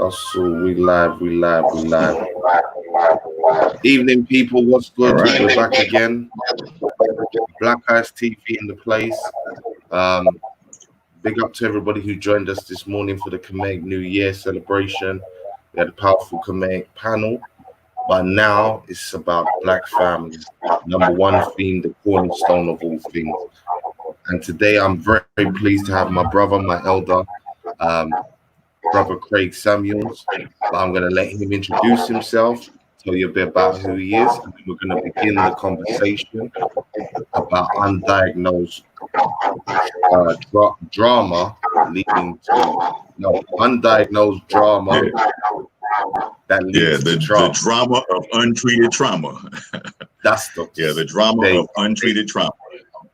Hustle, we live, we live, we live. Evening, people. What's All good? right. We're back again. Black Eyes TV in the place. Um, Big up to everybody who joined us this morning for the Khmer New Year celebration. We had a powerful Khmer panel, but now it's about Black family. Number one theme, the cornerstone of all things. And today I'm very pleased to have my brother, my elder, um, brother Craig Samuels. But I'm going to let him introduce himself, tell you a bit about who he is, and then we're going to begin the conversation about undiagnosed drama leading to undiagnosed drama Yeah, that yeah. leads to The trauma. drama of untreated trauma. That's the Yeah, the drama they, of untreated trauma.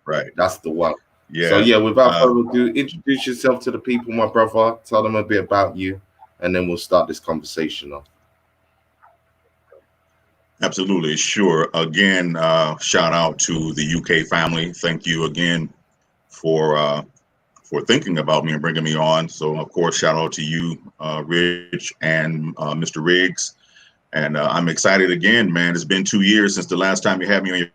Right. that's the one. So Yeah. yeah, without Uh, further ado, introduce yourself to the people, my brother. Tell them a bit about you, and then we'll start this conversation off. Absolutely. Sure. Again, shout out to the UK family. Thank you again for thinking about me and bringing me on. So of course, shout out to you, Rich and Mr. Riggs. And I'm excited again, man. It's been 2 years since the last time you had me on your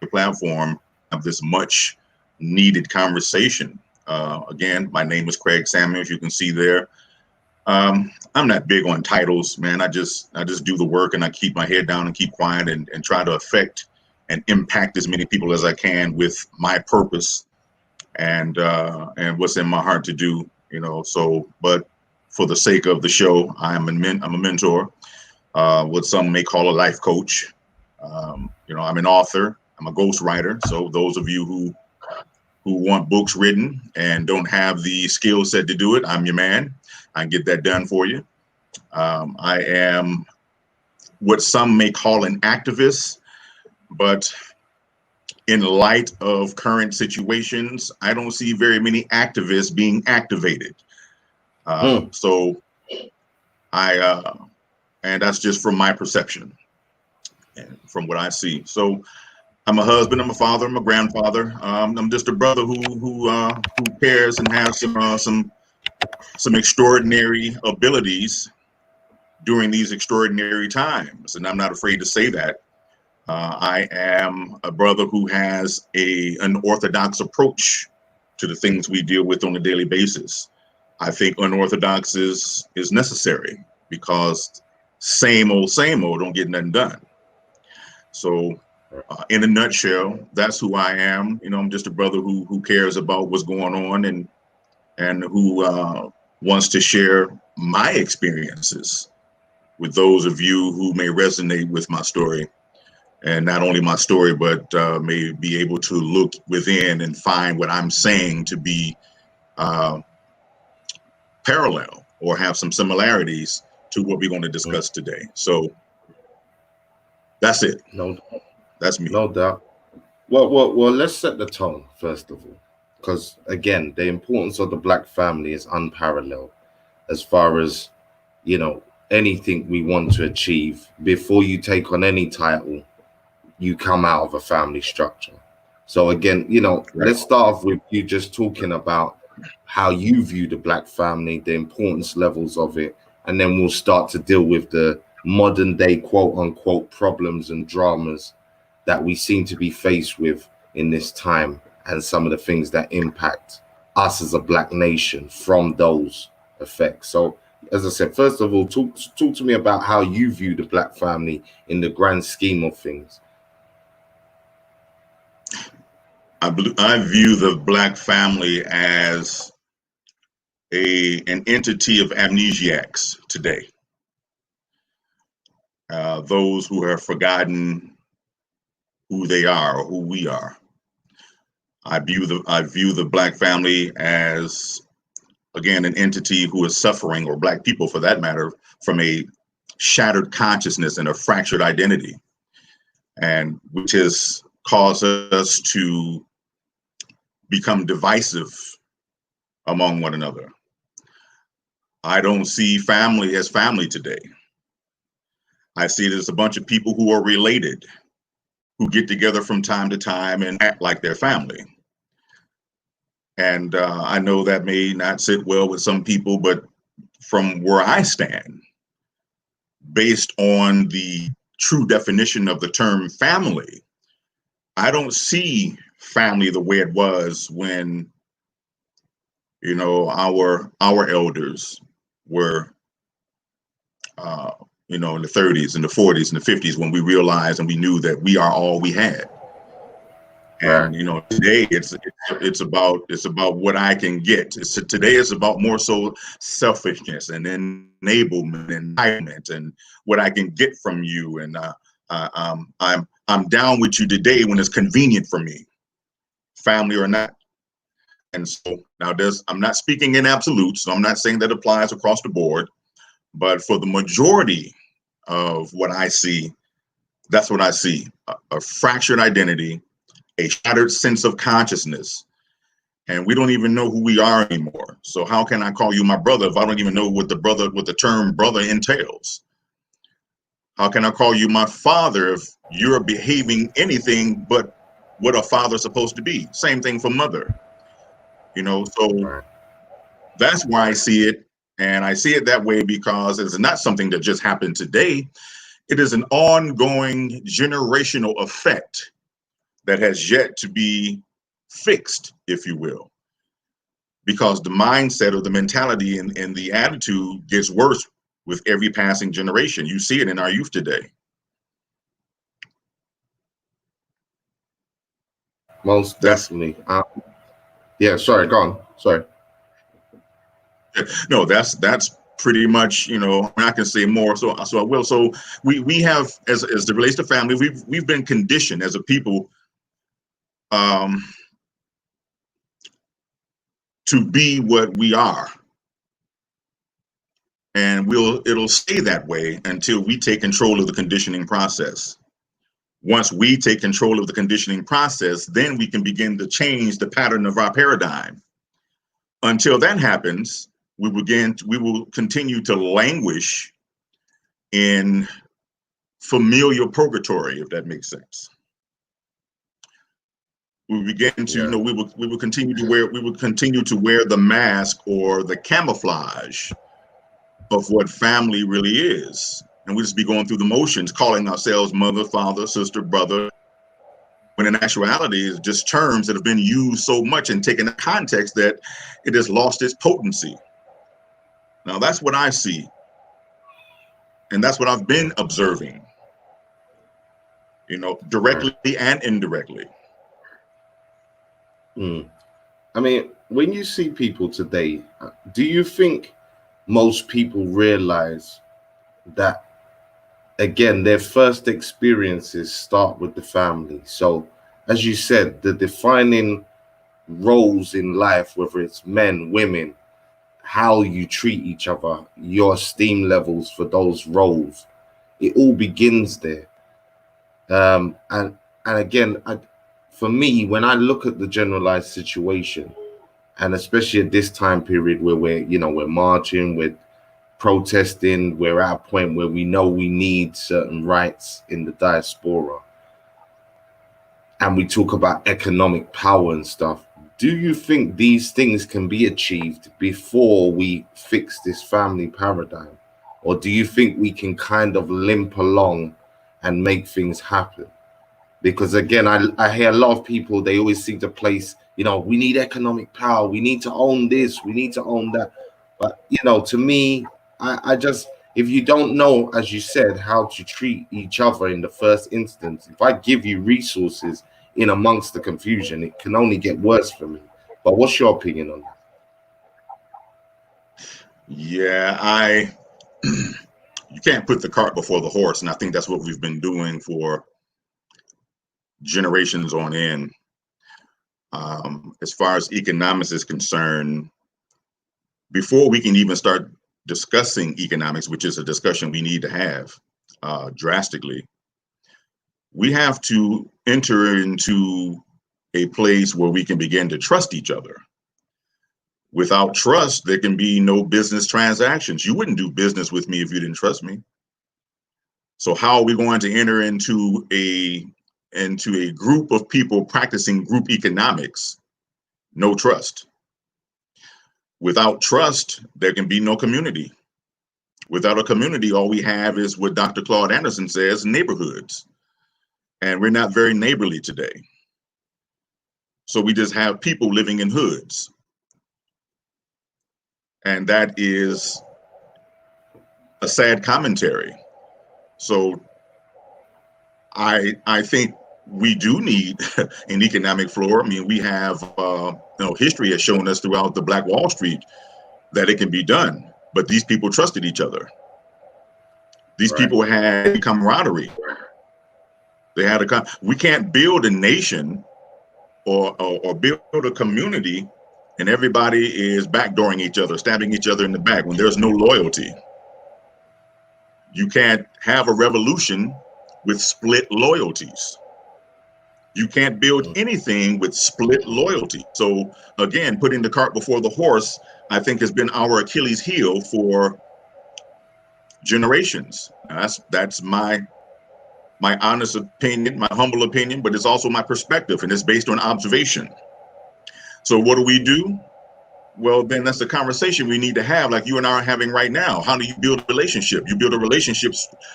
platform. Have this much needed conversation. Again, my name is Craig Samuels. You can see there. I'm not big on titles, man. I just do the work and I keep my head down and keep quiet and try to affect and impact as many people as I can with my purpose and what's in my heart to do. So but for the sake of the show, I'm a mentor, what some may call a life coach. I'm an author. I'm a ghostwriter. So those of you who want books written and don't have the skill set to do it, I'm your man. I can get that done for you. I am what some may call an activist, but in light of current situations, I don't see very many activists being activated. So and that's just from my perception and from what I see. So I'm a husband, I'm a father, I'm a grandfather. I'm just a brother who cares and has some extraordinary abilities during these extraordinary times, and I'm not afraid to say that. I am a brother who has an orthodox approach to the things we deal with on a daily basis. I think unorthodox is necessary because same old don't get nothing done. So in a nutshell, that's who I am. I'm just a brother who cares about what's going on and who wants to share my experiences with those of you who may resonate with my story. And not only my story, but may be able to look within and find what I'm saying to be parallel or have some similarities to what we're going to discuss today. So that's it. No, That's me. no doubt. Well. Let's set the tone first of all, because again, the importance of the Black family is unparalleled as far as anything we want to achieve. Before you take on any title, you come out of a family structure. So again, Right. let's start off with you just talking about how you view the Black family, the importance levels of it, and then we'll start to deal with the modern day quote unquote problems and dramas that we seem to be faced with in this time, and some of the things that impact us as a Black nation from those effects. So as I said, first of all, talk to me about how you view the Black family in the grand scheme of things. I view the Black family as an entity of amnesiacs today. Those who have forgotten who they are or who we are. I view the Black family as, again, an entity who is suffering, or Black people for that matter, from a shattered consciousness and a fractured identity, and which has caused us to become divisive among one another. I don't see family as family today. I see it as a bunch of people who are related, who get together from time to time and act like they're family. And I know that may not sit well with some people, but from where I stand, based on the true definition of the term family, I don't see family the way it was when, our elders were, in the 30s and the 40s and the 50s, when we realized and we knew that we are all we had. Right. And today it's about what I can get. Today it's about more so selfishness and enablement and entitlement and what I can get from you. And I'm down with you today when it's convenient for me, family or not. And so now I'm not speaking in absolutes, so I'm not saying that applies across the board, but for the majority of what I see, that's what I see: a fractured identity, a shattered sense of consciousness, and we don't even know who we are anymore. So how can I call you my brother if I don't even know what the term brother entails? How can I call you my father if you're behaving anything but what a father's supposed to be? Same thing for mother. So Right. that's why I see it. And I see it that way because it's not something that just happened today. It is an ongoing generational effect that has yet to be fixed, if you will, because the mindset or the mentality and the attitude gets worse with every passing generation. You see it in our youth today. Most That's definitely. Yeah. Sorry. Go on. Sorry. no, that's pretty much, I can say more, so I will. So we have, as it relates to family, we've been conditioned as a people, um, to be what we are, and it'll stay that way until we take control of the conditioning process. Once we take control of the conditioning process, then we can begin to change the pattern of our paradigm. Until that happens, we will continue to languish in familial purgatory, if that makes sense. We begin to, Yeah. we will continue to wear the mask or the camouflage of what family really is. And we just be going through the motions, calling ourselves mother, father, sister, brother, when in actuality it's just terms that have been used so much and taken in context that it has lost its potency. Now that's what I see, and that's what I've been observing, Right. directly and indirectly. Mm. I mean, when you see people today, do you think most people realize that, again, their first experiences start with the family? So, as you said, the defining roles in life, whether it's men, women, how you treat each other, your esteem levels for those roles, it all begins there. And again, for me, when I look at the generalized situation, and especially at this time period where we're marching, we're protesting, we're at a point where we know we need certain rights in the diaspora, and we talk about economic power and stuff. Do you think these things can be achieved before we fix this family paradigm? Or do you think we can kind of limp along and make things happen? Because again, I hear a lot of people, they always seem to place, we need economic power, we need to own this, we need to own that. But to me, I just, if you don't know, as you said, how to treat each other in the first instance, if I give you resources in amongst the confusion, it can only get worse for me. But what's your opinion on that? Yeah, you can't put the cart before the horse, and I think that's what we've been doing for generations on end. As far as economics is concerned, before we can even start discussing economics, which is a discussion we need to have drastically, we have to enter into a place where we can begin to trust each other. Without trust, there can be no business transactions. You wouldn't do business with me if you didn't trust me. So how are we going to enter into a group of people practicing group economics no trust. Without trust, there can be no community. Without a community, all we have is what Dr. Claude Anderson says, neighborhoods. And we're not very neighborly today. So we just have people living in hoods. And that is a sad commentary. So I think we do need an economic floor. I mean, we have, history has shown us throughout the Black Wall Street that it can be done. But these people trusted each other. These people had camaraderie. They had we can't build a nation or build a community and everybody is backdooring each other, stabbing each other in the back when there's no loyalty. You can't have a revolution with split loyalties. You can't build anything with split loyalty. So again, putting the cart before the horse, I think, has been our Achilles heel for generations. That's my honest opinion, my humble opinion, but it's also my perspective, and it's based on observation. So what do? Well, then that's the conversation we need to have, like you and I are having right now. How do you build a relationship? You build a relationship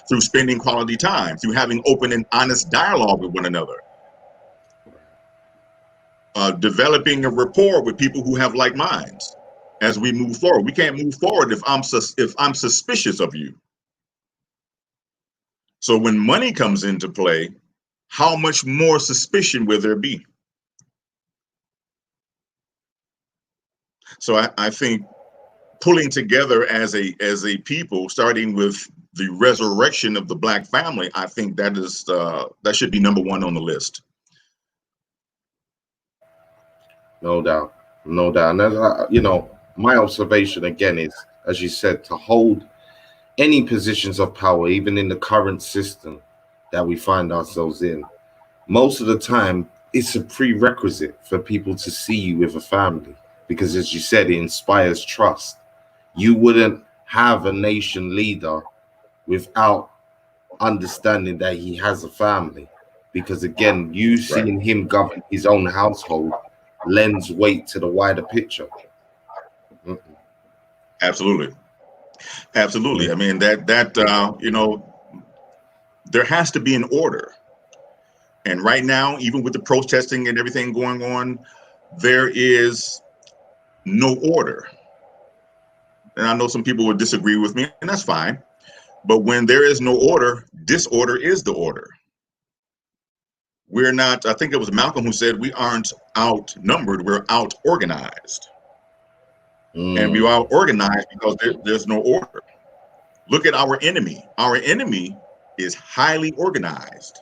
through spending quality time, through having open and honest dialogue with one another. Developing a rapport with people who have like minds as we move forward. We can't move forward if I'm suspicious of you. So when money comes into play, how much more suspicion will there be? So I think pulling together as a people, starting with the resurrection of the Black family, I think that should be number one on the list. No doubt, no doubt. And my observation again is, as you said, to hold any positions of power, even in the current system that we find ourselves in, most of the time it's a prerequisite for people to see you with a family, because as you said, it inspires trust. You wouldn't have a nation leader without understanding that he has a family, because again, you seeing him govern his own household lends weight to the wider picture. Absolutely. I mean, there has to be an order. And right now, even with the protesting and everything going on, there is no order. And I know some people would disagree with me, and that's fine. But when there is no order, disorder is the order. We're not, I think it was Malcolm who said, we aren't outnumbered, we're out organized. And we are organized because there's no order. Look at our enemy. Our enemy is highly organized.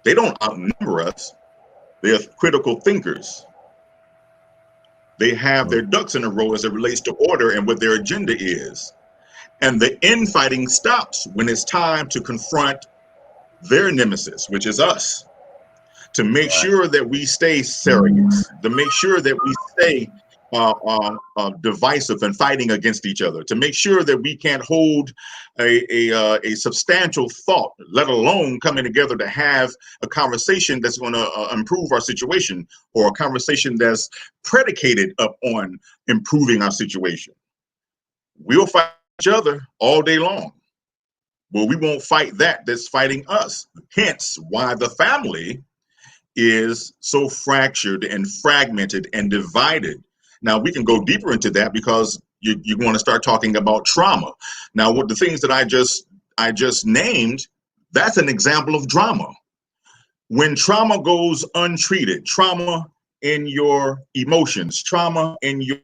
They don't outnumber us. They're critical thinkers. They have their ducks in a row as it relates to order and what their agenda is. And the infighting stops when it's time to confront their nemesis, which is us, to make sure that we stay serious, to make sure that we stay divisive and fighting against each other, to make sure that we can't hold a substantial thought, let alone coming together to have a conversation that's going to improve our situation, or a conversation that's predicated upon improving our situation. We'll fight each other all day long, but we won't fight that's fighting us. Hence why the family is so fractured and fragmented and divided. Now we can go deeper into that, because you want to start talking about trauma. Now, what the things that I just named, that's an example of drama. When trauma goes untreated, trauma in your emotions, trauma in your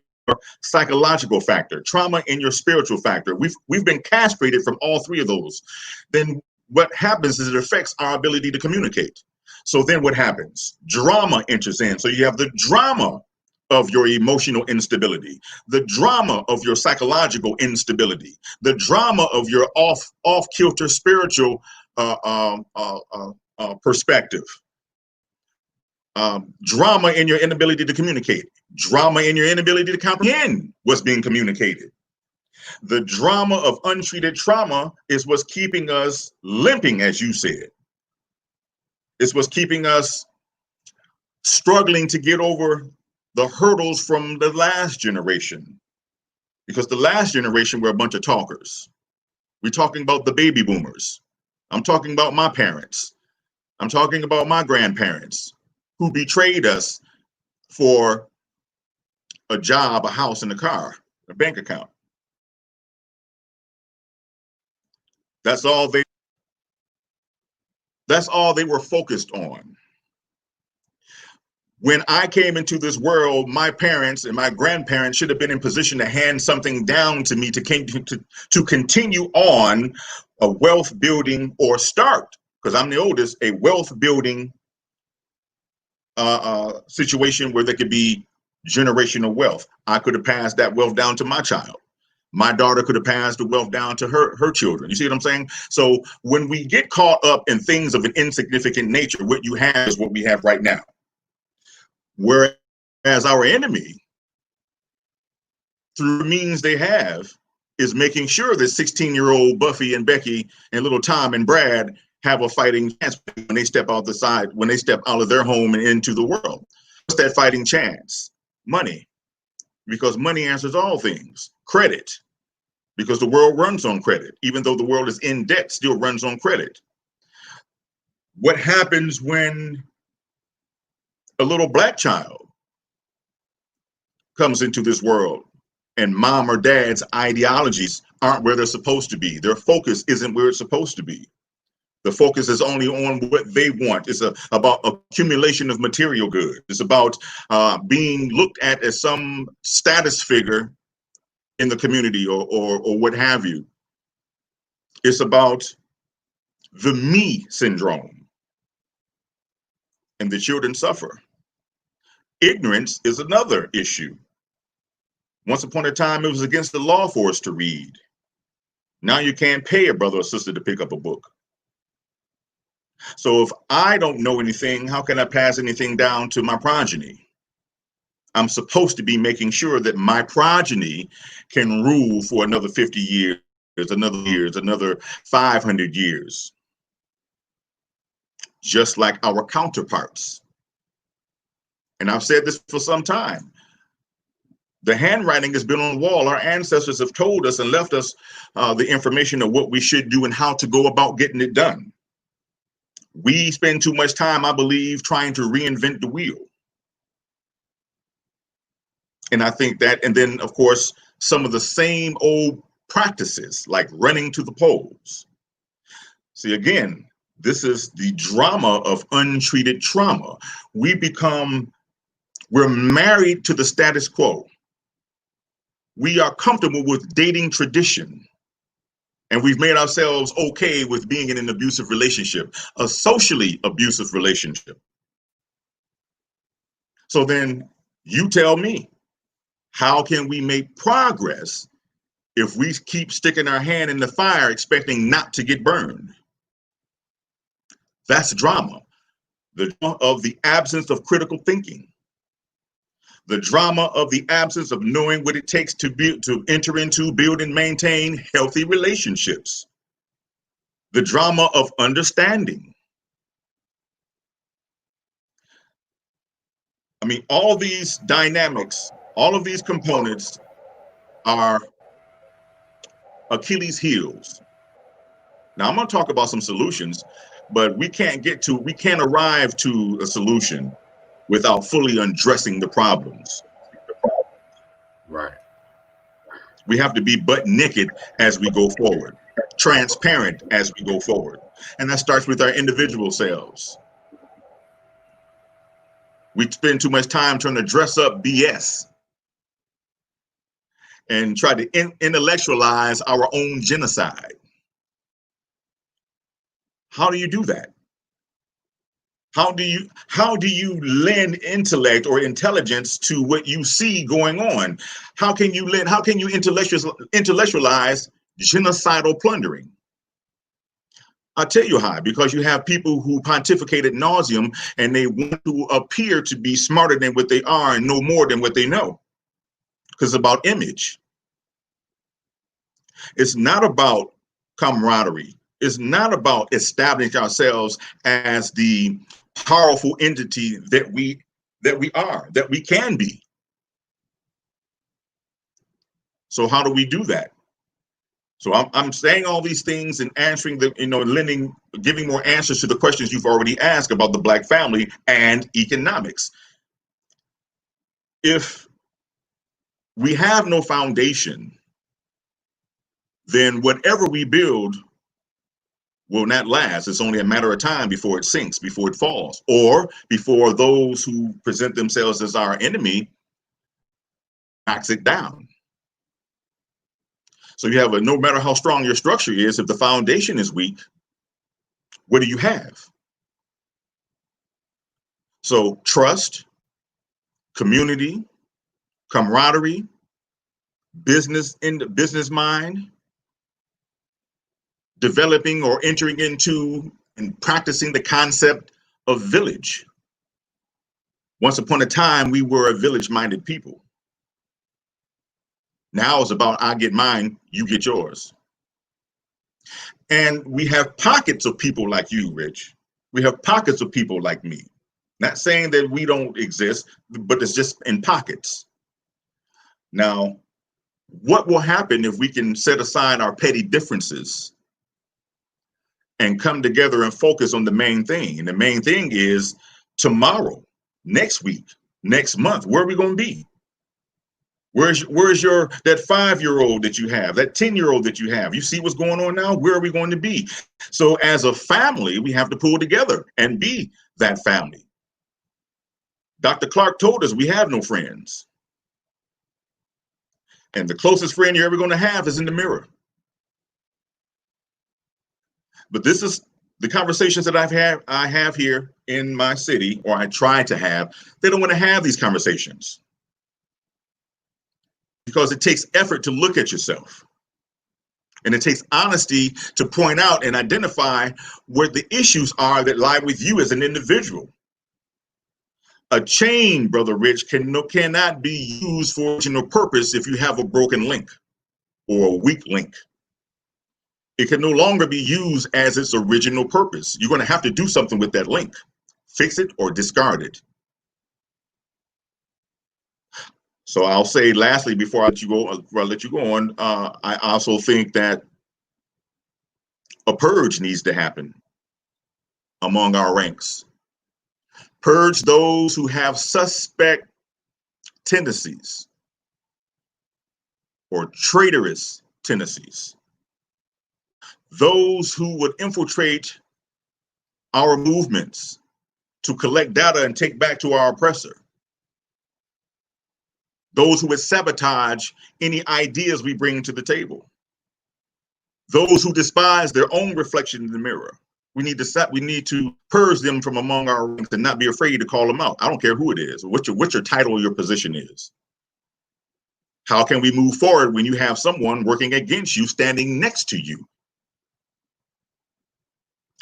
psychological factor, trauma in your spiritual factor, we've been castrated from all three of those. Then what happens is it affects our ability to communicate. So then what happens? Drama enters in. So you have the drama of your emotional instability, the drama of your psychological instability, the drama of your off-kilter spiritual perspective, drama in your inability to communicate, drama in your inability to comprehend what's being communicated. The drama of untreated trauma is what's keeping us limping, as you said. It's what's keeping us struggling to get over the hurdles from the last generation, because the last generation were a bunch of talkers. We're talking about the baby boomers. I'm talking about my parents. I'm talking about my grandparents who betrayed us for a job, a house, and a car, a bank account. That's all they were focused on. When I came into this world, my parents and my grandparents should have been in position to hand something down to me to continue on a wealth building, or start, because I'm the oldest, a wealth building situation where there could be generational wealth. I could have passed that wealth down to my child. My daughter could have passed the wealth down to her children. You see what I'm saying? So when we get caught up in things of an insignificant nature, what you have is what we have right now. Whereas our enemy, through the means they have, is making sure that 16-year-old Buffy and Becky and little Tom and Brad have a fighting chance when they step out the side, when they step out of their home and into the world. What's that fighting chance? Money, because money answers all things. Credit, because the world runs on credit. Even though the world is in debt, still runs on credit. What happens when a little black child comes into this world and mom or dad's ideologies aren't where they're supposed to be? Their focus isn't where it's supposed to be. The focus is only on what they want. It's about accumulation of material goods. It's about being looked at as some status figure in the community, or what have you. It's about the me syndrome, and the children suffer. Ignorance is another issue. Once upon a time, it was against the law for us to read. Now you can't pay a brother or sister to pick up a book. So if I don't know anything, how can I pass anything down to my progeny? I'm supposed to be making sure that my progeny can rule for another 50 years, another 500 years, just like our counterparts. And I've said this for some time. The handwriting has been on the wall. Our ancestors have told us and left us the information of what we should do and how to go about getting it done. We spend too much time, I believe, trying to reinvent the wheel. And I think that, and then, of course, some of the same old practices like running to the polls. See, again, this is the drama of untreated trauma. We're married to the status quo. We are comfortable with dating tradition. And we've made ourselves okay with being in an abusive relationship, a socially abusive relationship. So then you tell me, how can we make progress if we keep sticking our hand in the fire expecting not to get burned? That's drama. The drama of the absence of critical thinking. The drama of the absence of knowing what it takes to enter into, build, and maintain healthy relationships. The drama of understanding. I mean, all these dynamics, all of these components are Achilles' heels. Now, I'm going to talk about some solutions, but we can't arrive to a solution without fully undressing the problems. Right. We have to be butt naked as we go forward, transparent as we go forward. And that starts with our individual selves. We spend too much time trying to dress up BS and try to intellectualize our own genocide. How do you do that? How do you lend intellect or intelligence to what you see going on? How can you intellectualize genocidal plundering? I'll tell you how, because you have people who pontificate ad nauseum and they want to appear to be smarter than what they are and know more than what they know. Because it's about image. It's not about camaraderie. It's not about establishing ourselves as the powerful entity that we can be. So how do we do that? So I'm saying all these things and answering the, giving more answers to the questions you've already asked about the Black family and economics. If we have no foundation, then whatever we build will not last. It's only a matter of time before it sinks, before it falls, or before those who present themselves as our enemy knocks it down. So you have no matter how strong your structure is, if the foundation is weak, what do you have? So trust, community, camaraderie, business in the business mind, developing or entering into and practicing the concept of village. Once upon a time, we were a village-minded people. Now it's about I get mine, you get yours. And we have pockets of people like you, Rich. We have pockets of people like me. Not saying that we don't exist, but it's just in pockets. Now, what will happen if we can set aside our petty differences and come together and focus on the main thing? And the main thing is tomorrow, next week, next month, where are we going to be? Where's your that 5-year-old that you have, that 10-year-old that you have? You see what's going on now? Where are we going to be? So as a family, we have to pull together and be that family. Dr. Clark told us we have no friends. And the closest friend you're ever going to have is in the mirror. But this is the conversations that I have here in my city, or I try to have. They don't want to have these conversations because it takes effort to look at yourself. And it takes honesty to point out and identify where the issues are that lie with you as an individual. A chain, Brother Rich, cannot be used for original purpose if you have a broken link or a weak link. It can no longer be used as its original purpose. You're going to have to do something with that link. Fix it or discard it. So I'll say lastly, before I let you go on, I also think that a purge needs to happen among our ranks. Purge those who have suspect tendencies or traitorous tendencies. Those who would infiltrate our movements to collect data and take back to our oppressor. Those who would sabotage any ideas we bring to the table. Those who despise their own reflection in the mirror. We need to purge them from among our ranks and not be afraid to call them out. I don't care who it is, or what your title or your position is. How can we move forward when you have someone working against you standing next to you?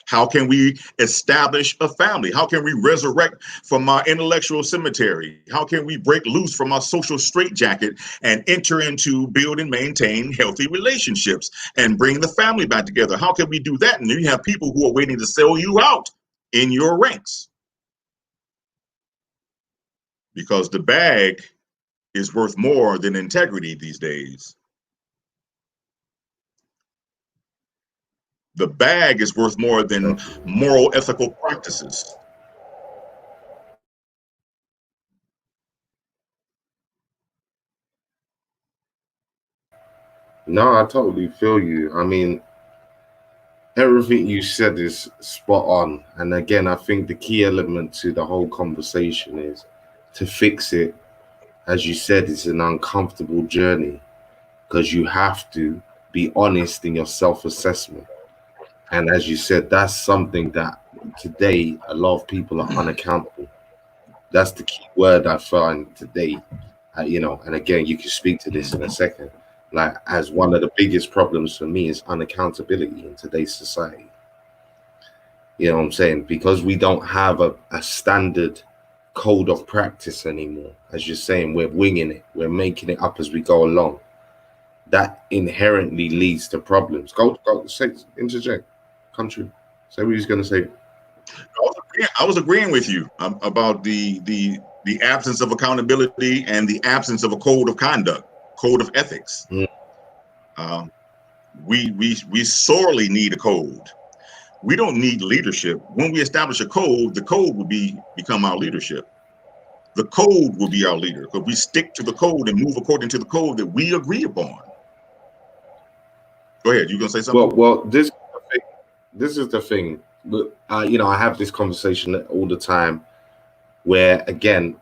How can we establish a family? How can we resurrect from our intellectual cemetery? How can we break loose from our social straitjacket and enter into, build and maintain healthy relationships and bring the family back together? How can we do that? And then you have people who are waiting to sell you out in your ranks. Because the bag is worth more than integrity these days. The bag is worth more than moral, ethical practices. No, I totally feel you. I mean, everything you said is spot on. And again, I think the key element to the whole conversation is to fix it. As you said, it's an uncomfortable journey because you have to be honest in your self-assessment. And as you said, that's something that today a lot of people are unaccountable. That's the key word I find today. And again, you can speak to this in a second. Like, as one of the biggest problems for me is unaccountability in today's society. You know what I'm saying? Because we don't have a standard code of practice anymore. As you're saying, we're winging it. We're making it up as we go along. That inherently leads to problems. Go, say, interject. Country. Say what he's going to say. I was agreeing with you about the absence of accountability and the absence of a code of conduct. code of ethics. Mm. We sorely need a code. We don't need leadership. When we establish a code, the code will become our leadership. The code will be our leader because we stick to the code and move according to the code that we agree upon. Go ahead. You gonna say something? Well, this is the thing. Look, I have this conversation all the time, where again,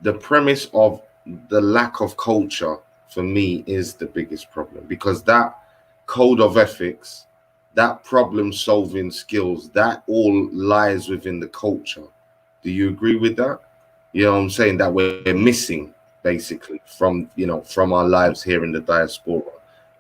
the premise of the lack of culture for me is the biggest problem, because that code of ethics, that problem solving skills, that all lies within the culture. Do you agree with that? You know what I'm saying? That we're missing basically from our lives here in the diaspora.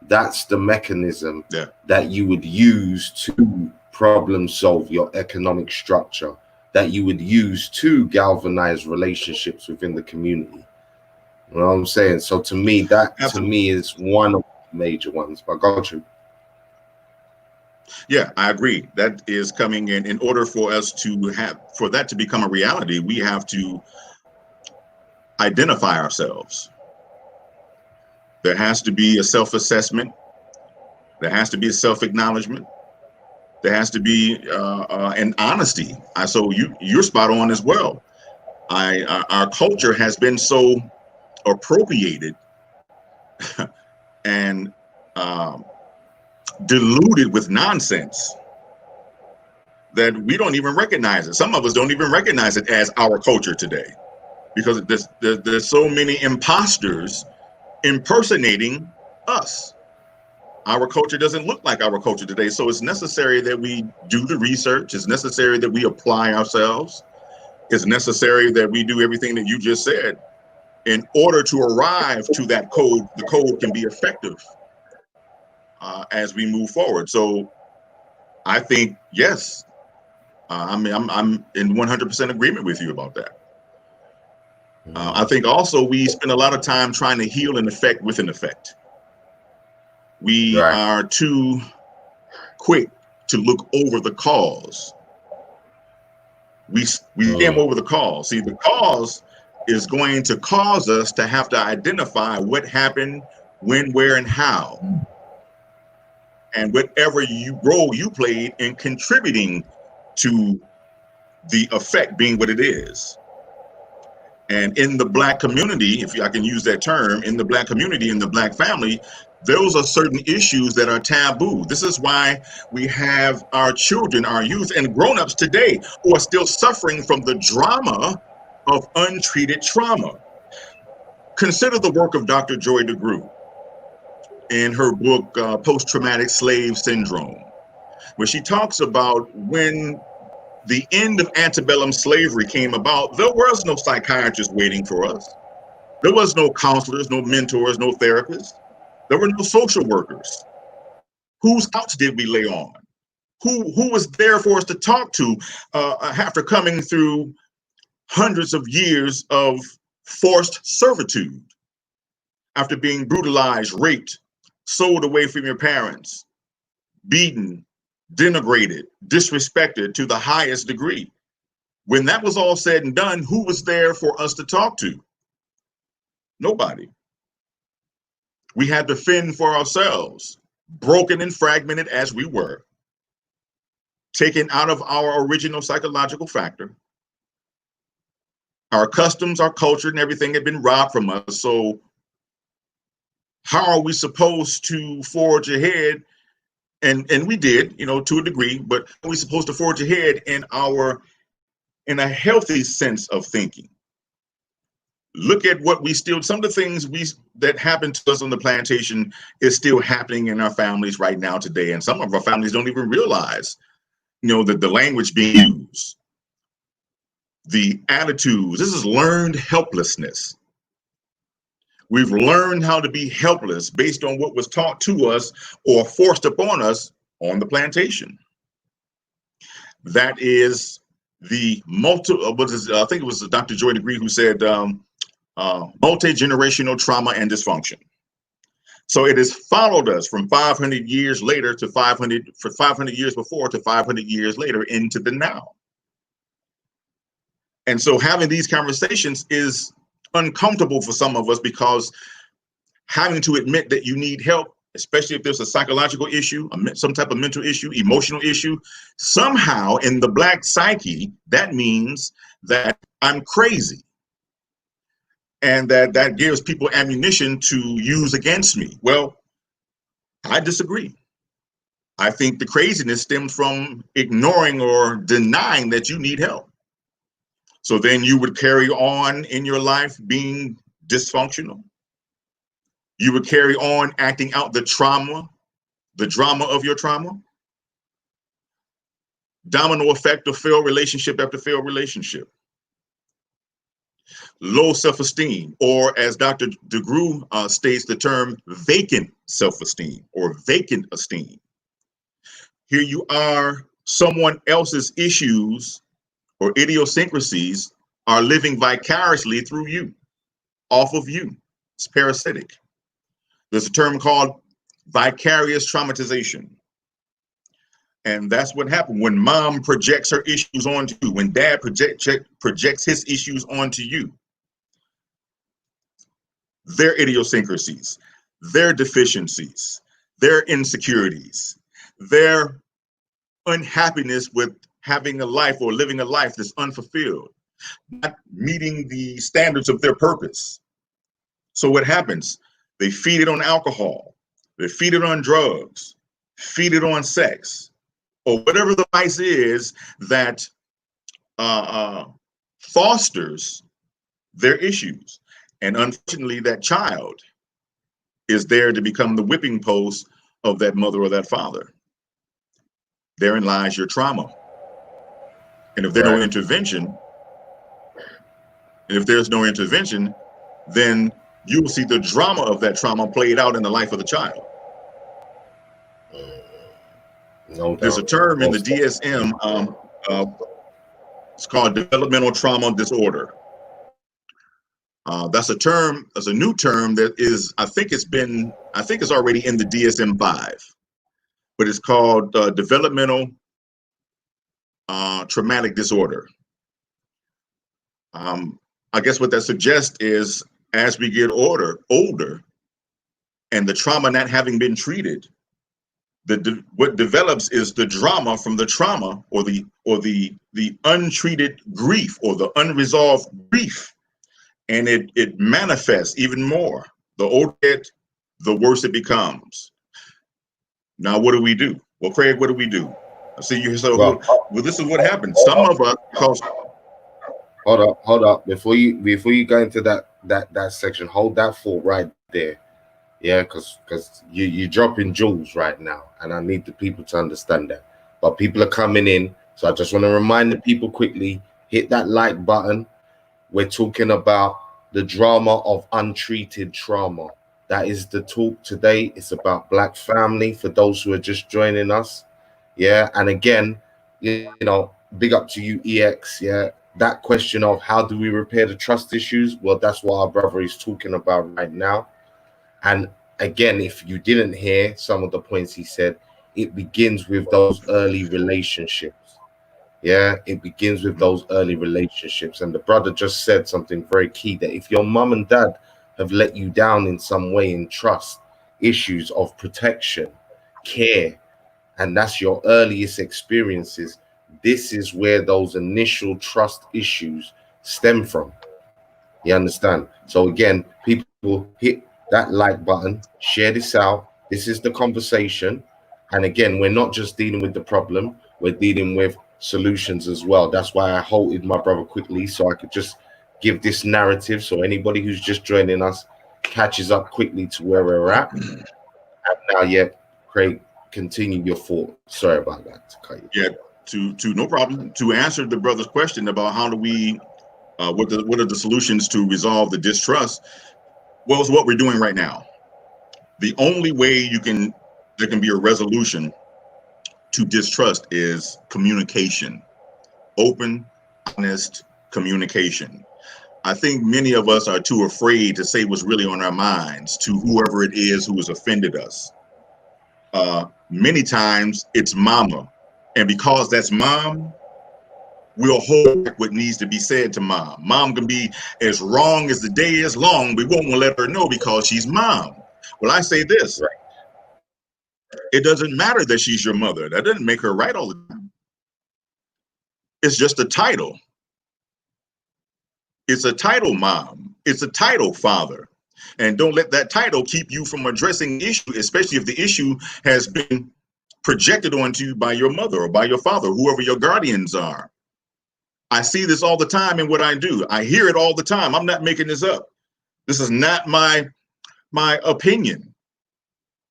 That's the mechanism that you would use to problem solve your economic structure, that you would use to galvanize relationships within the community. You know what I'm saying? So to me, that Absolutely. is one of the major ones. But got you. Yeah, I agree. That is coming in order for us for that to become a reality, we have to identify ourselves. There has to be a self-assessment. There has to be a self-acknowledgement. There has to be an honesty. So you're spot on as well. Our culture has been so appropriated and diluted with nonsense that we don't even recognize it. Some of us don't even recognize it as our culture today, because there's so many imposters impersonating us. Our culture doesn't look like our culture today. So it's necessary that we do the research. It's necessary that we apply ourselves. It's necessary that we do everything that you just said in order to arrive to that code. The code can be effective as we move forward. So I think, yes, I'm in 100% agreement with you about that. I think also we spend a lot of time trying to heal an effect with an effect. We are too quick to look over the cause. We skim over the cause. See, the cause is going to cause us to have to identify what happened, when, where, and how, and whatever role you played in contributing to the effect being what it is. And in the Black community, if I can use that term, in the Black community, in the Black family, those are certain issues that are taboo. This is why we have our children, our youth, and grown-ups today who are still suffering from the drama of untreated trauma. Consider the work of Dr. Joy DeGruy in her book, Post-Traumatic Slave Syndrome, where she talks about when the end of antebellum slavery came about, there was no psychiatrist waiting for us. There was no counselors, no mentors, no therapists. There were no social workers. Whose couch did we lay on? Who was there for us to talk to after coming through hundreds of years of forced servitude, after being brutalized, raped, sold away from your parents, beaten, denigrated, disrespected to the highest degree? When that was all said and done, who was there for us to talk to? Nobody. We had to fend for ourselves, broken and fragmented as we were, taken out of our original psychological factor. Our customs, our culture, and everything had been robbed from us. So how are we supposed to forge ahead? And we did, to a degree, but are we supposed to forge ahead in a healthy sense of thinking? Look at what some of the things that happened to us on the plantation is still happening in our families right now today. And some of our families don't even realize, that the language being used, the attitudes. This is learned helplessness. We've learned how to be helpless based on what was taught to us or forced upon us on the plantation. That is the I think it was Dr. Joy DeGruy who said, multi-generational trauma and dysfunction. So it has followed us from 500 years later to 500 years before to 500 years later into the now. And so having these conversations is uncomfortable for some of us because having to admit that you need help, especially if there's a psychological issue, some type of mental issue, emotional issue. Somehow in the Black psyche, that means that I'm crazy. And that gives people ammunition to use against me. Well, I disagree. I think the craziness stems from ignoring or denying that you need help. So then you would carry on in your life being dysfunctional. You would carry on acting out the drama of your trauma. Domino effect of failed relationship after failed relationship. Low self-esteem, or as Dr. DeGroot states the term, vacant self-esteem or vacant esteem. Here you are, someone else's issues or idiosyncrasies are living vicariously through you, off of you. It's parasitic. There's a term called vicarious traumatization. And that's what happened when mom projects her issues onto you, when dad projects his issues onto you. Their idiosyncrasies, their deficiencies, their insecurities, their unhappiness with having a life or living a life that's unfulfilled, not meeting the standards of their purpose. So what happens? They feed it on alcohol, they feed it on drugs, feed it on sex, or whatever the vice is that fosters their issues. And unfortunately, that child is there to become the whipping post of that mother or that father. Therein lies your trauma. And if there's no intervention, then you will see the drama of that trauma played out in the life of the child. No There's a doubt. term in the DSM, it's called developmental trauma disorder. That's a term, that's a new term that is, I think it's already in the DSM-5, but it's called developmental traumatic disorder. I guess what that suggests is as we get older, and the trauma not having been treated, what develops is the drama from the trauma, or the untreated grief, or the unresolved grief. And it manifests even more. The older it, the worse it becomes. Now, what do we do? Well, Craig, what do we do? I see you. So, well, this is what happens. Some of us, because hold up. Before you go into that section, hold that thought right there. Yeah, because you're dropping jewels right now, and I need the people to understand that. But people are coming in, so I just want to remind the people quickly: hit that like button. We're talking about the drama of untreated trauma. That is the talk today. It's about Black family for those who are just joining us. Yeah. And again, you know, big up to you, EX. Yeah. That question of how do we repair the trust issues? Well, that's what our brother is talking about right now. And again, if you didn't hear some of the points he said, it begins with those early relationships. Yeah, it begins with those early relationships. And the brother just said something very key, that if your mom and dad have let you down in some way in trust, issues of protection, care, and that's your earliest experiences, this is where those initial trust issues stem from. You understand? So again, people hit that like button, share this out. This is the conversation. And again, we're not just dealing with the problem, we're dealing with solutions as well. That's why I halted my brother quickly, so I could just give this narrative, so anybody who's just joining us catches up quickly to where we're at. And now, yeah, Craig, continue your thought. Sorry about that. To cut you. Yeah, to no problem. To answer the brother's question about how do we, what are the solutions to resolve the distrust? Well, it's what we're doing right now. The only way there can be a resolution to distrust is communication, open, honest communication. I think many of us are too afraid to say what's really on our minds to whoever it is who has offended us. Many times it's mama. And because that's mom, we'll hold back what needs to be said to mom. Mom can be as wrong as the day is long, but we won't let her know because she's mom. Well, I say this, Right. it doesn't matter that she's your mother. That doesn't make her right all the time. It's just a title. It's a title, mom. It's a title, father. And don't let that title keep you from addressing the issue, especially if the issue has been projected onto you by your mother or by your father, whoever your guardians are. I see this all the time in what I do. I hear it all the time. I'm not making this up. This is not my opinion.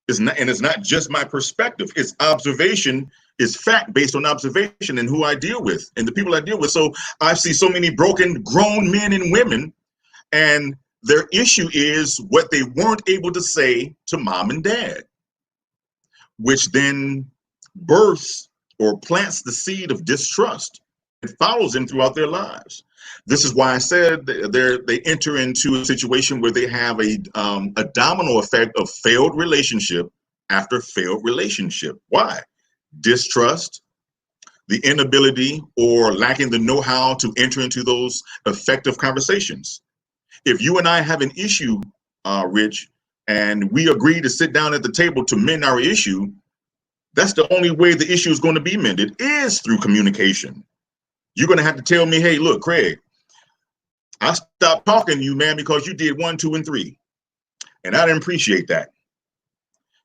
It's not, and it's not just my perspective. It's observation, it's fact based on observation and who I deal with and the people I deal with. So I see so many broken grown men and women, and their issue is what they weren't able to say to mom and dad, which then births or plants the seed of distrust. It follows them throughout their lives. This is why I said they enter into a situation where they have a domino effect of failed relationship after failed relationship. Why? Distrust, the inability or lacking the know-how to enter into those effective conversations. If you and I have an issue, Rich, and we agree to sit down at the table to mend our issue, that's the only way the issue is going to be mended is through communication. You're going to have to tell me, hey, look, Craig, I stopped talking to you, man, because you did 1, 2, and 3. And I didn't appreciate that.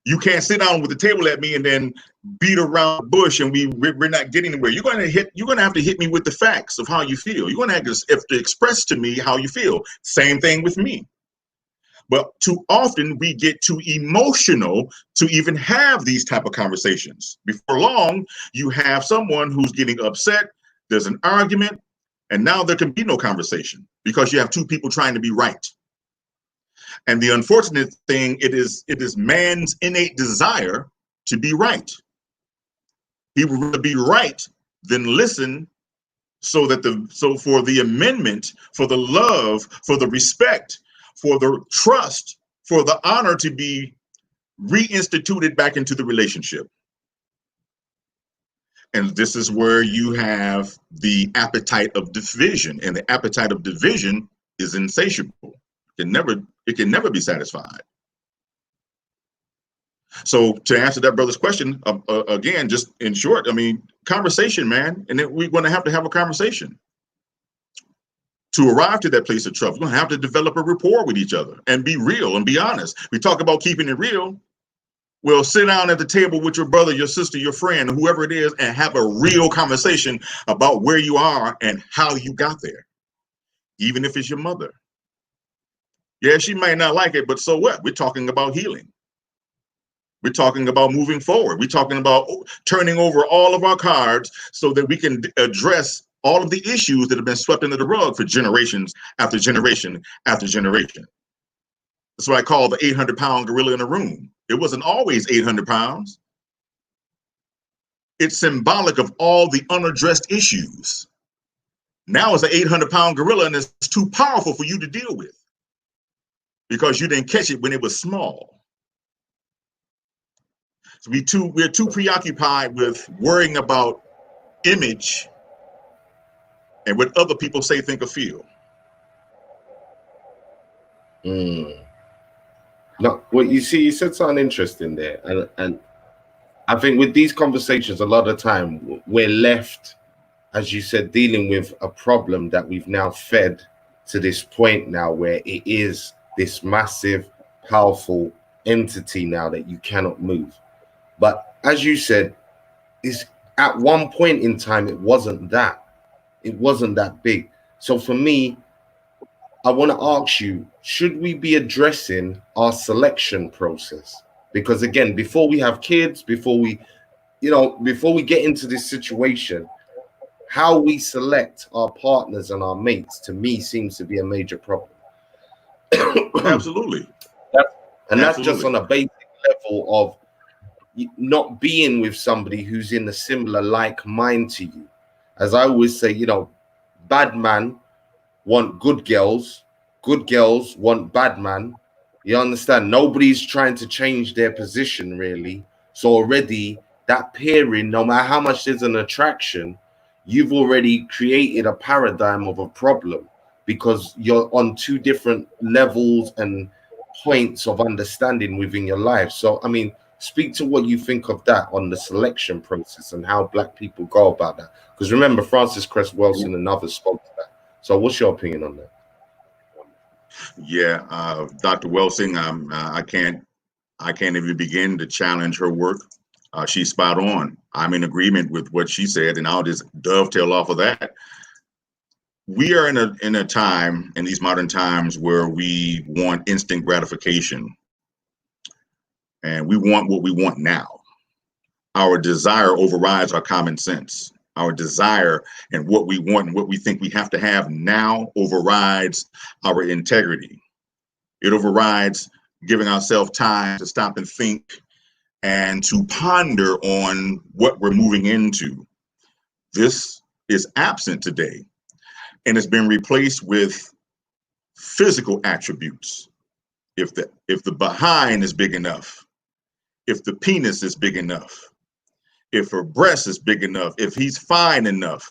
You can't sit down with the table at me and then beat around the bush and we're not getting anywhere. You're going to have to hit me with the facts of how you feel. You're going to have to express to me how you feel. Same thing with me. But too often we get too emotional to even have these type of conversations. Before long, you have someone who's getting upset. There's an argument, and now there can be no conversation because you have two people trying to be right. And the unfortunate thing, it is man's innate desire to be right. He would rather be right than listen, so for the amendment, for the love, for the respect, for the trust, for the honor to be reinstituted back into the relationship. And this is where you have the appetite of division, and the appetite of division is insatiable. It can never be satisfied. So to answer that brother's question, again, just in short, I mean, conversation, man, and then we're going to have a conversation. To arrive to that place of trust, we're going to have to develop a rapport with each other and be real and be honest. We talk about keeping it real. Well, sit down at the table with your brother, your sister, your friend, whoever it is, and have a real conversation about where you are and how you got there. Even if it's your mother. Yeah, she might not like it, but so what? We're talking about healing. We're talking about moving forward. We're talking about turning over all of our cards so that we can address all of the issues that have been swept under the rug for generations after generation after generation. That's what I call the 800-pound gorilla in the room. It wasn't always 800 pounds. It's symbolic of all the unaddressed issues. Now it's an 800-pound gorilla, and it's too powerful for you to deal with because you didn't catch it when it was small. So we're too preoccupied with worrying about image and what other people say, think, or feel. No, well, you see, you said something interesting there, and I think with these conversations, a lot of time we're left, as you said, dealing with a problem that we've now fed to this point now where it is this massive, powerful entity now that you cannot move. But as you said, is at one point in time it wasn't that big. So for me, I want to ask you, should we be addressing our selection process? Because again, before we have kids, before we get into this situation, how we select our partners and our mates, to me, seems to be a major problem. Absolutely. And that's just on a basic level of not being with somebody who's in a similar like mind to you. As I always say, bad man want good girls want bad man. You understand? Nobody's trying to change their position really. So already that pairing, no matter how much there's an attraction, you've already created a paradigm of a problem because you're on two different levels and points of understanding within your life. So, I mean, speak to what you think of that on the selection process and how Black people go about that. Because remember, Francis Cress Welsing and others spoke to that. So, what's your opinion on that? Yeah, Dr. Welsing, I can't even begin to challenge her work. She's spot on. I'm in agreement with what she said, and I'll just dovetail off of that. We are in a time in these modern times where we want instant gratification, and we want what we want now. Our desire overrides our common sense. Our desire and what we want and what we think we have to have now overrides our integrity. It overrides giving ourselves time to stop and think and to ponder on what we're moving into. This is absent today, and it's been replaced with physical attributes. If the behind is big enough, if the penis is big enough, if her breast is big enough, if he's fine enough,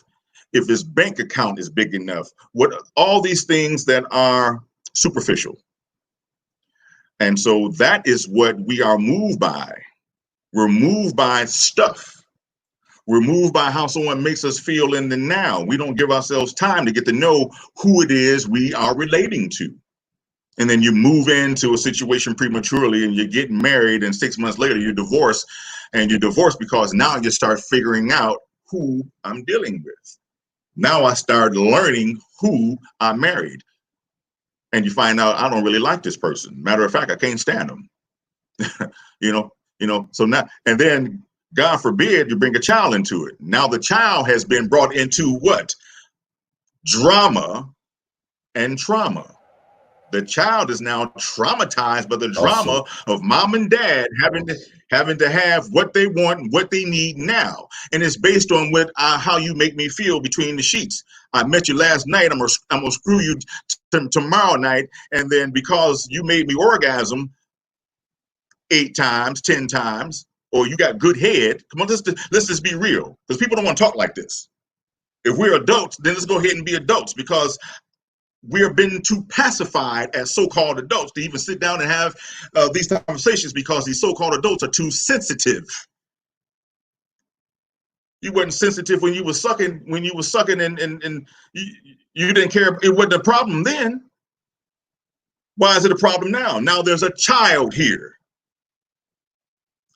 if his bank account is big enough, what all these things that are superficial. And so that is what we are moved by. We're moved by stuff. We're moved by how someone makes us feel in the now. We don't give ourselves time to get to know who it is we are relating to. And then you move into a situation prematurely and you get married, and 6 months later you're divorced, and you're divorced because now you start figuring out who I'm dealing with. Now I start learning who I married. And you find out I don't really like this person. Matter of fact, I can't stand them. So now, and then God forbid you bring a child into it. Now the child has been brought into what? Drama and trauma. The child is now traumatized by the drama of mom and dad having to have what they want and what they need now, and it's based on how you make me feel between the sheets. I met you last night. I'm gonna screw you tomorrow night, and then because you made me orgasm 8 times, 10 times, or you got good head. Come on, let's just be real, because people don't want to talk like this. If we're adults, then let's go ahead and be adults, because we're been too pacified as so-called adults to even sit down and have these conversations, because these so-called adults are too sensitive. You weren't sensitive when you were sucking, and you didn't care. It wasn't a problem then. Why is it a problem now? Now there's a child here,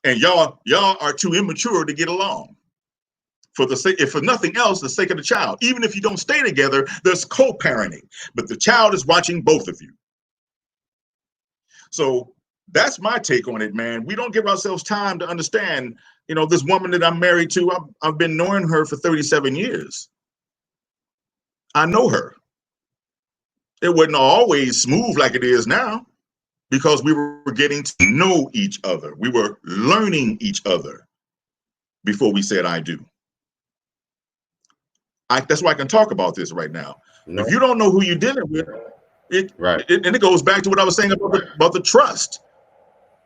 and y'all are too immature to get along. For the sake, if for nothing else, the sake of the child. Even if you don't stay together, there's co-parenting, but the child is watching both of you. So that's my take on it, man. We don't give ourselves time to understand. This woman that I'm married to, I've been knowing her for 37 years. I know her. It wasn't always smooth like it is now, because we were getting to know each other. We were learning each other before we said I do. That's why I can talk about this right now. No. If you don't know who you're dealing with, and it goes back to what I was saying about the trust.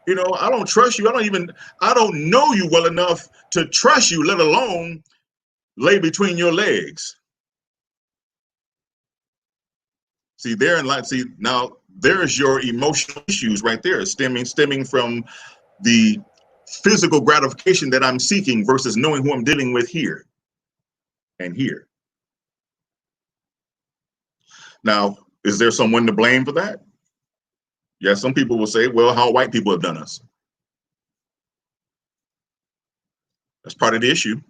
I don't trust you. I don't know you well enough to trust you, let alone lay between your legs. Now there's your emotional issues right there, stemming from the physical gratification that I'm seeking versus knowing who I'm dealing with here and here. Now, is there someone to blame for that? Yes, some people will say, well, how white people have done us. That's part of the issue.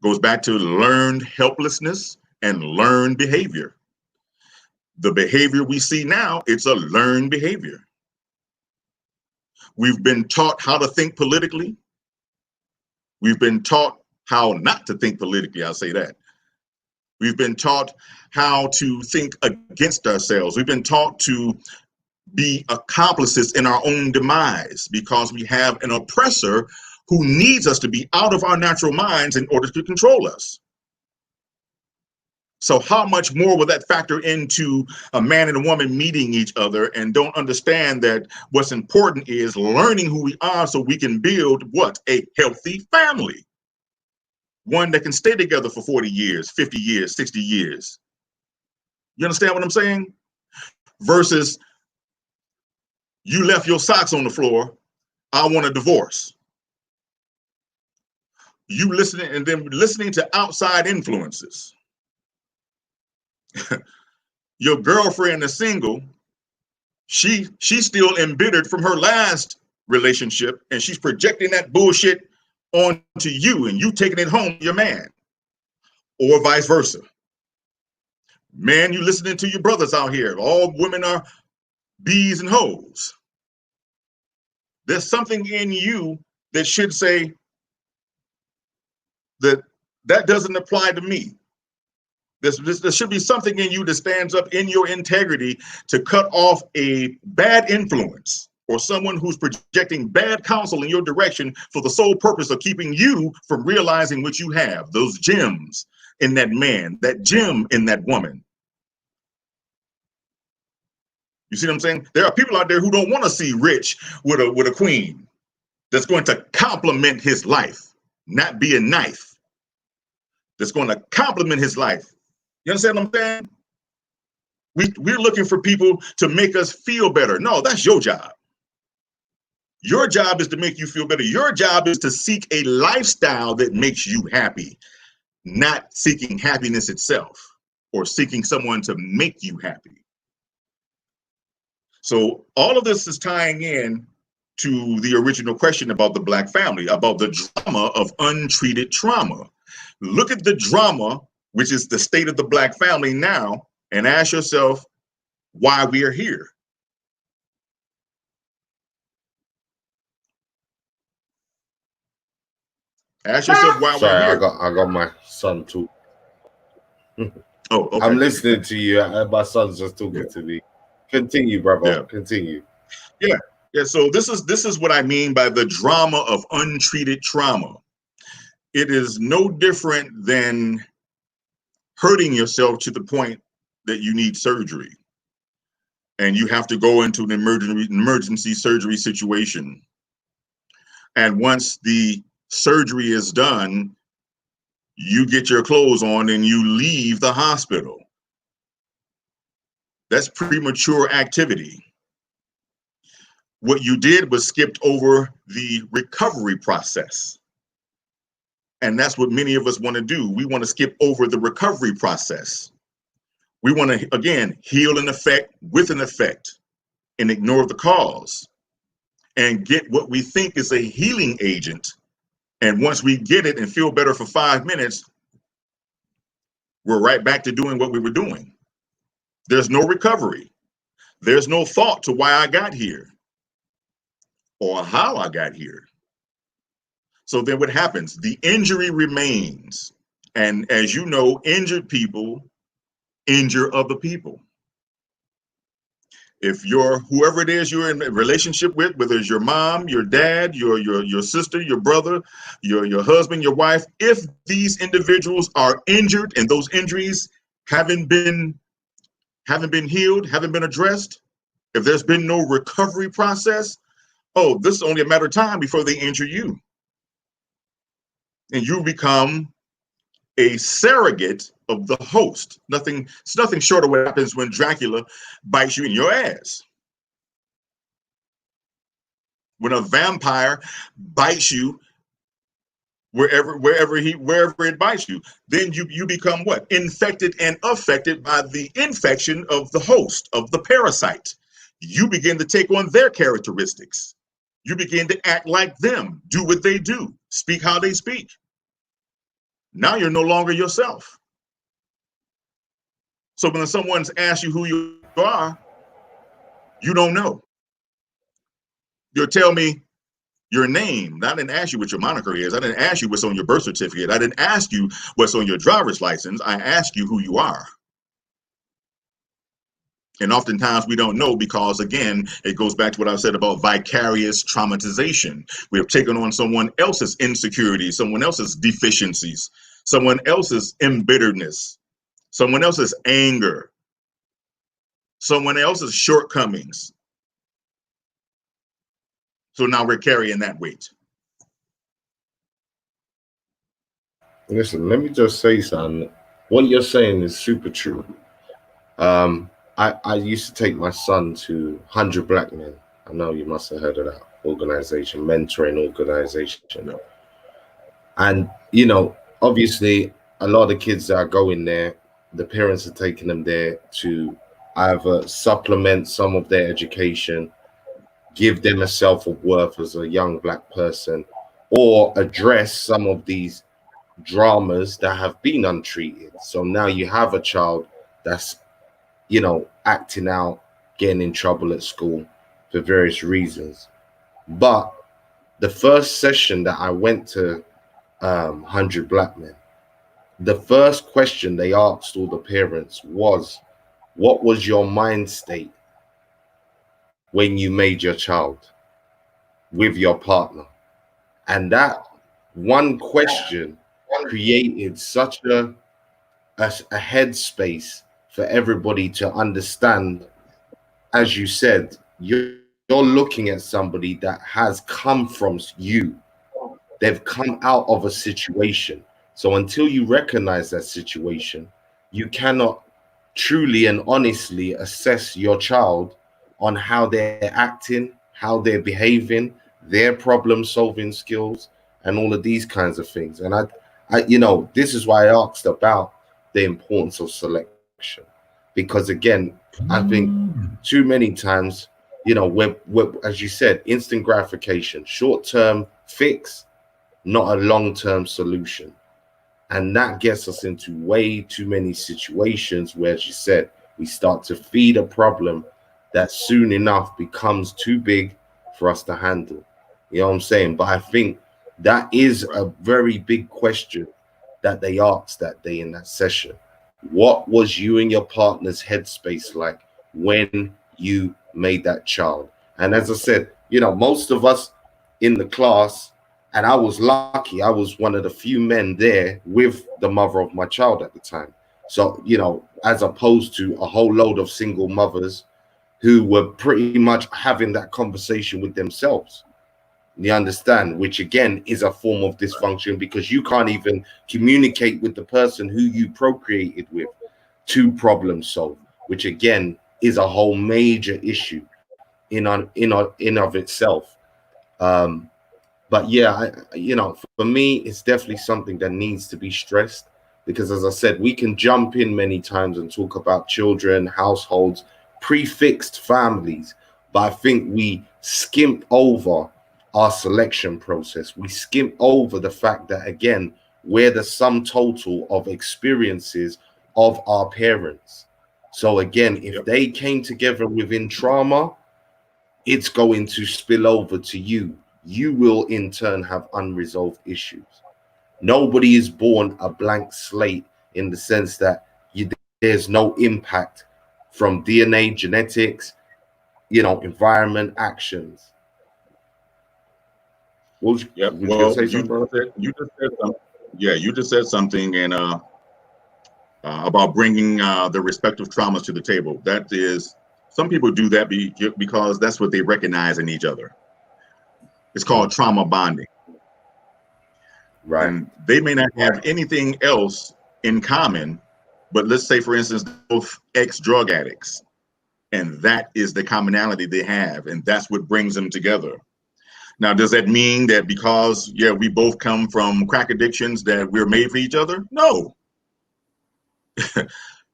Goes back to learned helplessness and learned behavior. The behavior we see now, it's a learned behavior. We've been taught how to think politically. We've been taught how not to think politically, I'll say that. We've been taught how to think against ourselves. We've been taught to be accomplices in our own demise, because we have an oppressor who needs us to be out of our natural minds in order to control us. So how much more will that factor into a man and a woman meeting each other and don't understand that what's important is learning who we are so we can build what? A healthy family. one that can stay together for 40 years, 50 years, 60 years. You understand what I'm saying? Versus you left your socks on the floor, I want a divorce. You listening and then listening to outside influences. Your girlfriend is single. She's still embittered from her last relationship, and she's projecting that bullshit onto you, and you taking it home to your man, or vice versa. Man, you listening to your brothers out here. All women are bees and hoes. There's something in you that should say that doesn't apply to me. There should be something in you that stands up in your integrity to cut off a bad influence or someone who's projecting bad counsel in your direction for the sole purpose of keeping you from realizing what you have, those gems in that man, that gem in that woman. You see what I'm saying? There are people out there who don't want to see Rich with a queen that's going to complement his life, not be a knife. That's going to complement his life. You understand what I'm saying? We're looking for people to make us feel better. No, that's your job. Your job is to make you feel better. Your job is to seek a lifestyle that makes you happy, not seeking happiness itself or seeking someone to make you happy. So all of this is tying in to the original question about the Black family, about the drama of untreated trauma. Look at the drama, which is the state of the Black family now, and ask yourself why we are here. Ask yourself why Sorry, we're here. I got my son too. Oh, okay. I'm listening to you. My son's just talking to me. Continue, brother. Yeah. Continue. Yeah. So this is what I mean by the drama of untreated trauma. It is no different than hurting yourself to the point that you need surgery, and you have to go into an emergency surgery situation. And once the surgery is done, you get your clothes on and you leave the hospital. That's premature activity. What you did was skipped over the recovery process. And that's what many of us want to do. We want to skip over the recovery process. We want to, again, heal an effect with an effect and ignore the cause and get what we think is a healing agent. And once we get it and feel better for 5 minutes, we're right back to doing what we were doing. There's no recovery. There's no thought to why I got here or how I got here. So then what happens? The injury remains. And as you know, injured people injure other people. If you're whoever it is you're in a relationship with, whether it's your mom, your dad, your sister, your brother, your husband, your wife, if these individuals are injured and those injuries haven't been healed, haven't been addressed, if there's been no recovery process, oh, this is only a matter of time before they injure you. And you become a surrogate of the host. It's nothing short of what happens when Dracula bites you in your ass. When a vampire bites you wherever it bites you, then you become what? Infected and affected by the infection of the host, of the parasite. You begin to take on their characteristics. You begin to act like them, do what they do, speak how they speak. Now you're no longer yourself. So when someone's asked you who you are, you don't know. You'll tell me your name. I didn't ask you what your moniker is. I didn't ask you what's on your birth certificate. I didn't ask you what's on your driver's license. I asked you who you are. And oftentimes we don't know because, again, it goes back to what I said about vicarious traumatization. We have taken on someone else's insecurities, someone else's deficiencies, someone else's embitteredness, someone else's anger, someone else's shortcomings. So now we're carrying that weight. Listen, let me just say something. What you're saying is super true. I used to take my son to 100 Black Men. I know you must have heard of that organization, mentoring organization. Yeah. And, obviously, a lot of the kids that are going there, the parents are taking them there to either supplement some of their education, give them a self of worth as a young Black person, or address some of these dramas that have been untreated. So now you have a child that's, acting out, getting in trouble at school for various reasons. But the first session that I went to, 100 Black Men, the first question they asked all the parents was, what was your mind state when you made your child with your partner? And that one question created such a headspace for everybody to understand. As you said, you're looking at somebody that has come from you. They've come out of a situation. So until you recognize that situation, you cannot truly and honestly assess your child on how they're acting, how they're behaving, their problem solving skills, and all of these kinds of things. And this is why I asked about the importance of selection, because again, I think too many times, we're, as you said, instant gratification, short term fix, not a long term solution. And that gets us into way too many situations where, as you said, we start to feed a problem that soon enough becomes too big for us to handle. You know what I'm saying? But I think that is Right. a very big question that they asked that day in that session. What was you and your partner's headspace like when you made that child? And as I said, most of us in the class, and I was lucky, I was one of the few men there with the mother of my child at the time. So, as opposed to a whole load of single mothers who were pretty much having that conversation with themselves. You understand? Which again is a form of dysfunction because you can't even communicate with the person who you procreated with to problem solve, which again is a whole major issue in of itself. Um, but yeah, for me, it's definitely something that needs to be stressed because, as I said, we can jump in many times and talk about children, households, prefixed families, but I think we skimp over our selection process. We skimp over the fact that, again, we're the sum total of experiences of our parents. So, again, if Yep. they came together within trauma, it's going to spill over to you. You will in turn have unresolved issues. Nobody is born a blank slate in the sense that there's no impact from DNA, genetics, environment, actions. Yep. Would you gonna Well, say something, brother? you just said something. Yeah, you just said something, and about bringing the respective traumas to the table. That is, some people do that because that's what they recognize in each other. It's called Mm, trauma bonding, right. and they may not have anything else in common. But let's say, for instance, both ex-drug addicts, and that is the commonality they have, and that's what brings them together. Now, does that mean that because, yeah, we both come from crack addictions that we're made for each other? No.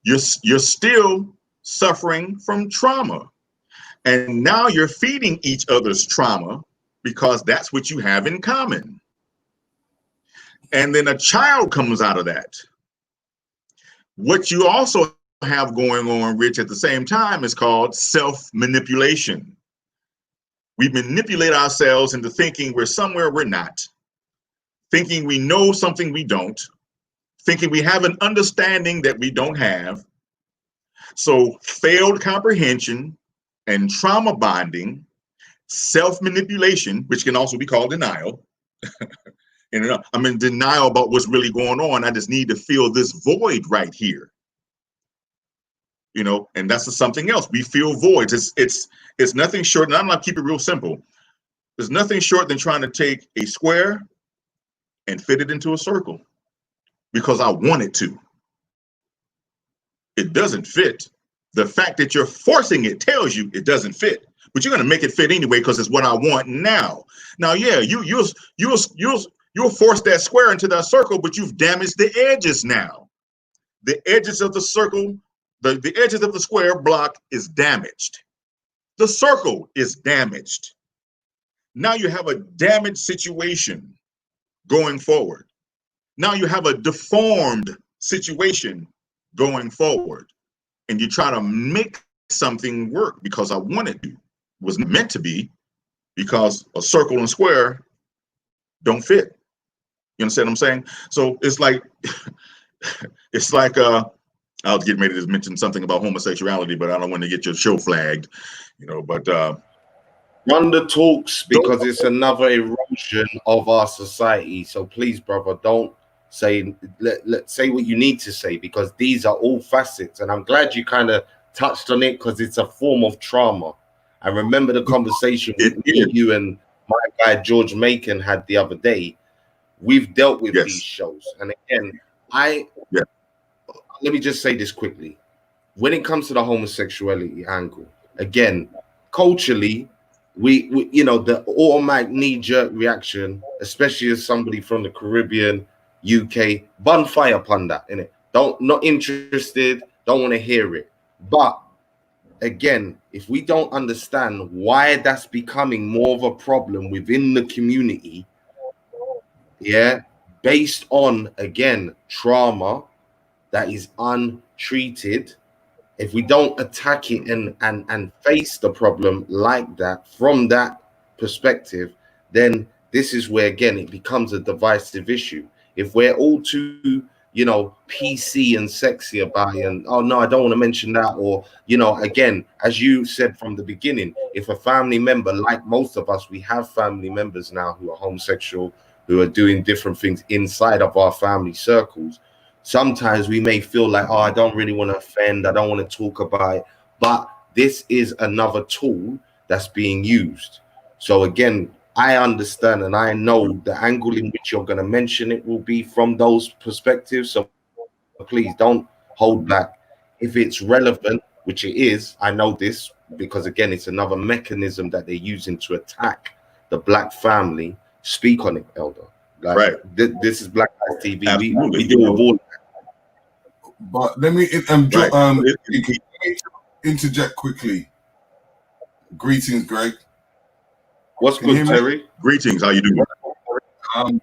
You're still suffering from trauma. And now you're feeding each other's trauma because that's what you have in common. And then a child comes out of that. What you also have going on, Rich, at the same time is called self-manipulation. We manipulate ourselves into thinking we're somewhere we're not, thinking we know something we don't, thinking we have an understanding that we don't have. So failed comprehension and trauma bonding, self-manipulation, which can also be called denial. And I'm in denial about what's really going on. I just need to fill this void right here. And that's something else. We feel voids. It's nothing short, and I'm gonna keep it real simple. There's nothing short than trying to take a square and fit it into a circle. because I wanted to. It doesn't fit. The fact that you're forcing it tells you it doesn't fit, but you're going to make it fit anyway because it's what I want now. Now, yeah, you'll force that square into that circle, but you've damaged the edges now. The edges of the circle, the edges of the square block is damaged. The circle is damaged. Now you have a damaged situation going forward. Now you have a deformed situation going forward. And you try to make something work because I wanted to. It was meant to be, because a circle and square don't fit. You understand what I'm saying? So it's like, I was getting ready to mention something about homosexuality, but I don't want to get your show flagged, but run the talks, because it's another erosion of our society. So please, brother, don't say, let's say what you need to say, because these are all facets. And I'm glad you kind of touched on it, because it's a form of trauma. I remember the conversation you and my guy George Macon had the other day. We've dealt with these shows. And again, let me just say this quickly. When it comes to the homosexuality angle, again, culturally, we the automatic knee-jerk reaction, especially as somebody from the Caribbean, UK, bun fire upon that, innit? Not interested, don't want to hear it. But again, if we don't understand why that's becoming more of a problem within the community, based on, again, trauma that is untreated, if we don't attack it and face the problem like that, from that perspective, then this is where, again, it becomes a divisive issue. If we're all too, PC and sexy about it, and, oh no, I don't want to mention that, or, again, as you said from the beginning, if a family member, like most of us, we have family members now who are homosexual, who are doing different things inside of our family circles, sometimes we may feel like, oh, I don't really want to offend, I don't want to talk about it. But this is another tool that's being used. So again, I understand and I know the angle in which you're going to mention it will be from those perspectives. So please don't hold back. If it's relevant, which it is, I know this, because again, it's another mechanism that they're using to attack the Black family. Speak on it, Elder. Like, this is Black Eyes TV. We deal with all. But let me interject quickly. Greetings, Greg. What's good, Terry? Greetings. How you doing? I'm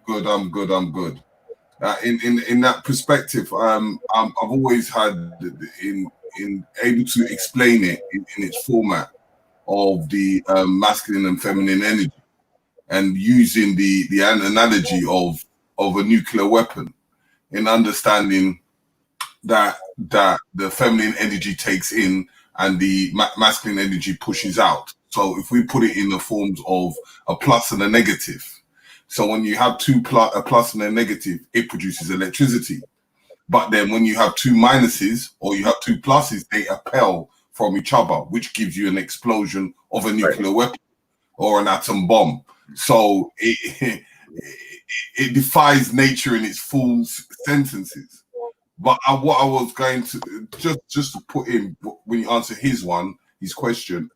good. In that perspective, I've always had in able to explain it in its format of the masculine and feminine energy, and using the analogy of a nuclear weapon, in understanding that the feminine energy takes in and the masculine energy pushes out. So if we put it in the forms of a plus and a negative, so when you have a plus and a negative, it produces electricity. But then when you have two minuses or you have two pluses, they repel from each other, which gives you an explosion of a nuclear weapon or an atom bomb. So it defies nature in its full sentences. But what I was going to just to put in, when you answer his question,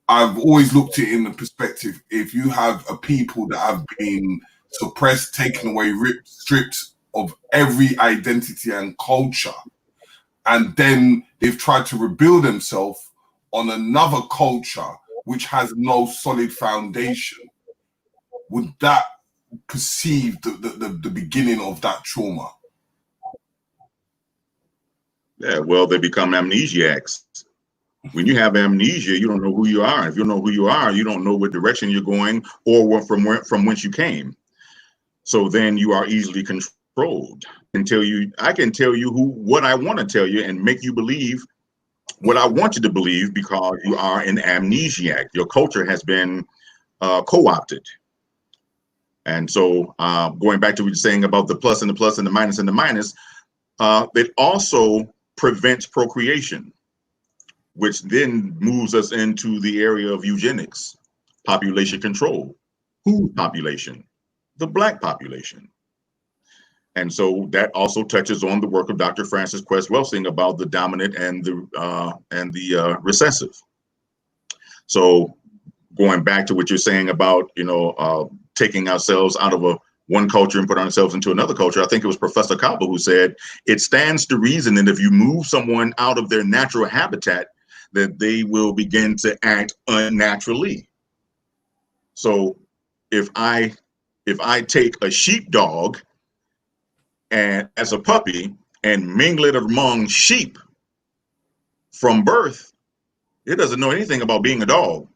I've always looked at it in the perspective, if you have a people that have been suppressed, taken away, stripped of every identity and culture, and then they've tried to rebuild themselves on another culture which has no solid foundation, would that perceive the beginning of that trauma? Yeah, well, they become amnesiacs. When you have amnesia, you don't know who you are. If you don't know who you are, you don't know what direction you're going or from whence you came. So then you are easily controlled. I can tell you what I want to tell you and make you believe what I want you to believe, because you are an amnesiac. Your culture has been co-opted. And so going back to what you're saying about the plus and the plus and the minus and the minus, it also prevents procreation, which then moves us into the area of eugenics, population control. Whose population? The Black population. And so that also touches on the work of Dr. Francis Quest Welsing about the dominant and the recessive. So going back to what you're saying about, taking ourselves out of one culture and put ourselves into another culture, I think it was Professor Cabo who said, it stands to reason that if you move someone out of their natural habitat, that they will begin to act unnaturally. So if I take a sheepdog and as a puppy and mingle it among sheep from birth, it doesn't know anything about being a dog.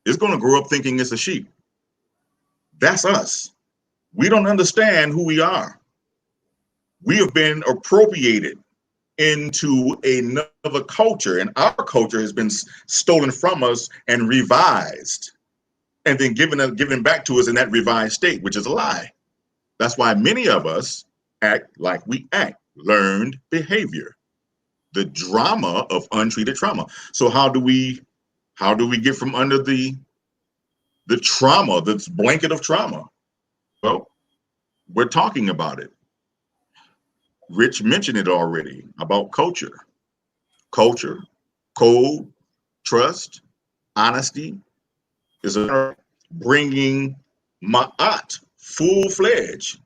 It's going to grow up thinking it's a sheep. That's us. We don't understand who we are. We have been appropriated into another culture, and our culture has been stolen from us and revised, and then given back to us in that revised state, which is a lie. That's why many of us act like we act. Learned behavior, the drama of untreated trauma. So how do we get from under the trauma, this blanket of trauma? Well, we're talking about it. Rich mentioned it already about culture, code, trust, honesty is bringing ma'at, full-fledged,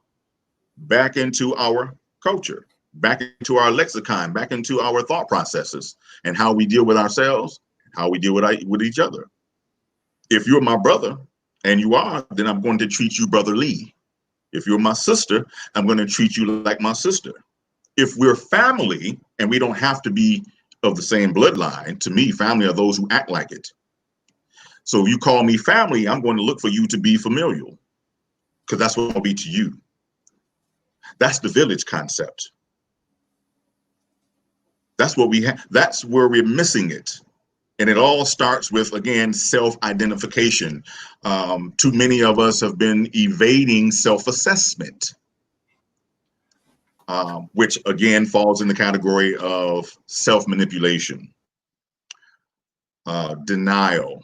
back into our culture, back into our lexicon, back into our thought processes, and how we deal with ourselves, how we deal with each other. If you're my brother, and you are, then I'm going to treat you brotherly. If you're my sister, I'm going to treat you like my sister. If we're family, and we don't have to be of the same bloodline, to me, family are those who act like it. So if you call me family, I'm going to look for you to be familial, because that's what I'll be to you. That's the village concept. That's what we have. That's where we're missing it. And it all starts with, again, self-identification. Too many of us have been evading self-assessment, which again falls in the category of self-manipulation, denial.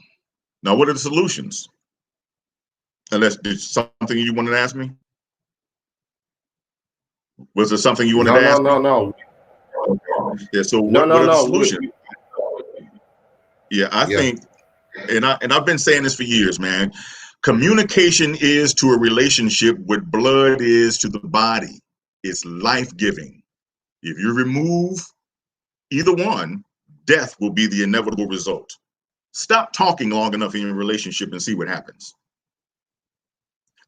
Now, what are the solutions? Unless there's something you wanted to ask me? Was there something you wanted to ask me? No. Yeah, so what are the solutions? Yeah, I think, and I've been saying this for years, man. Communication is to a relationship what blood is to the body. It's life-giving. If you remove either one, death will be the inevitable result. Stop talking long enough in your relationship and see what happens.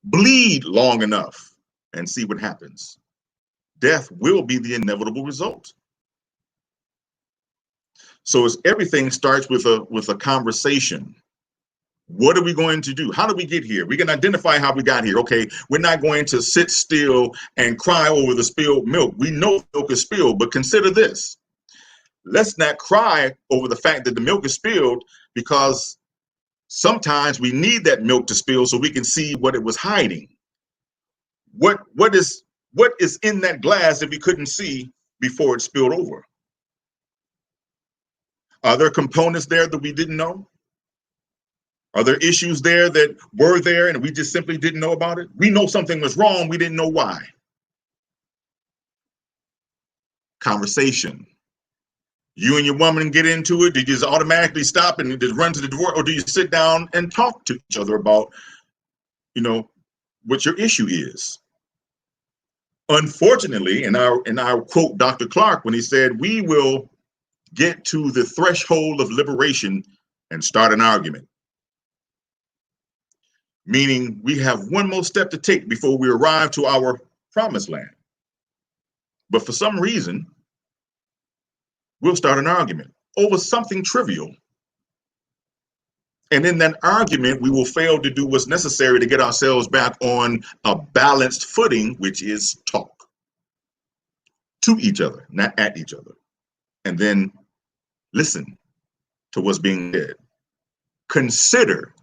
Bleed long enough and see what happens. Death will be the inevitable result. So everything starts with a conversation. What are we going to do? How do we get here? We can identify how we got here. Okay, we're not going to sit still and cry over the spilled milk. We know milk is spilled, but consider this. Let's not cry over the fact that the milk is spilled, because sometimes we need that milk to spill so we can see what it was hiding. What is in that glass that we couldn't see before it spilled over? Are there components there that we didn't know? Are there issues there that were there and we just simply didn't know about it? We know something was wrong, we didn't know why. Conversation. You and your woman get into it, do you just automatically stop and just run to the door, or do you sit down and talk to each other about, what your issue is? Unfortunately, and I quote Dr. Clark when he said, we will get to the threshold of liberation and start an argument. Meaning we have one more step to take before we arrive to our promised land. But for some reason, we'll start an argument over something trivial. And in that argument, we will fail to do what's necessary to get ourselves back on a balanced footing, which is talk to each other, not at each other. And then listen to what's being said. Consider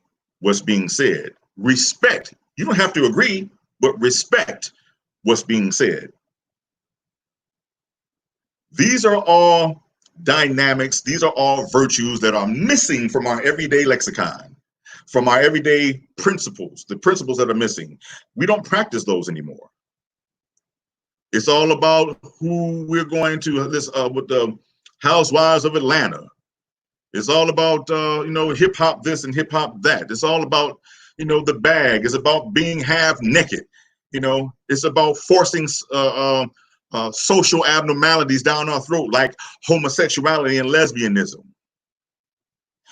what's being said. Respect. You don't have to agree, but respect what's being said. These are all dynamics. These are all virtues that are missing from our everyday lexicon, from our everyday principles, the principles that are missing. We don't practice those anymore. It's all about who we're going to this with the Housewives of Atlanta. It's all about hip hop this and hip hop that. It's all about the bag. It's about being half naked. It's about forcing social abnormalities down our throat, like homosexuality and lesbianism.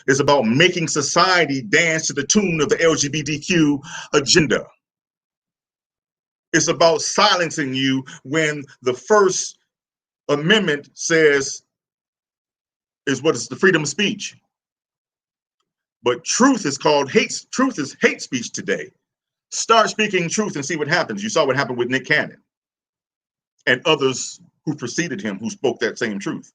It's about making society dance to the tune of the LGBTQ agenda. It's about silencing you when the First Amendment says is what is the freedom of speech. But truth is called hate. Truth is hate speech today. Start speaking truth and see what happens. You saw what happened with Nick Cannon and others who preceded him who spoke that same truth.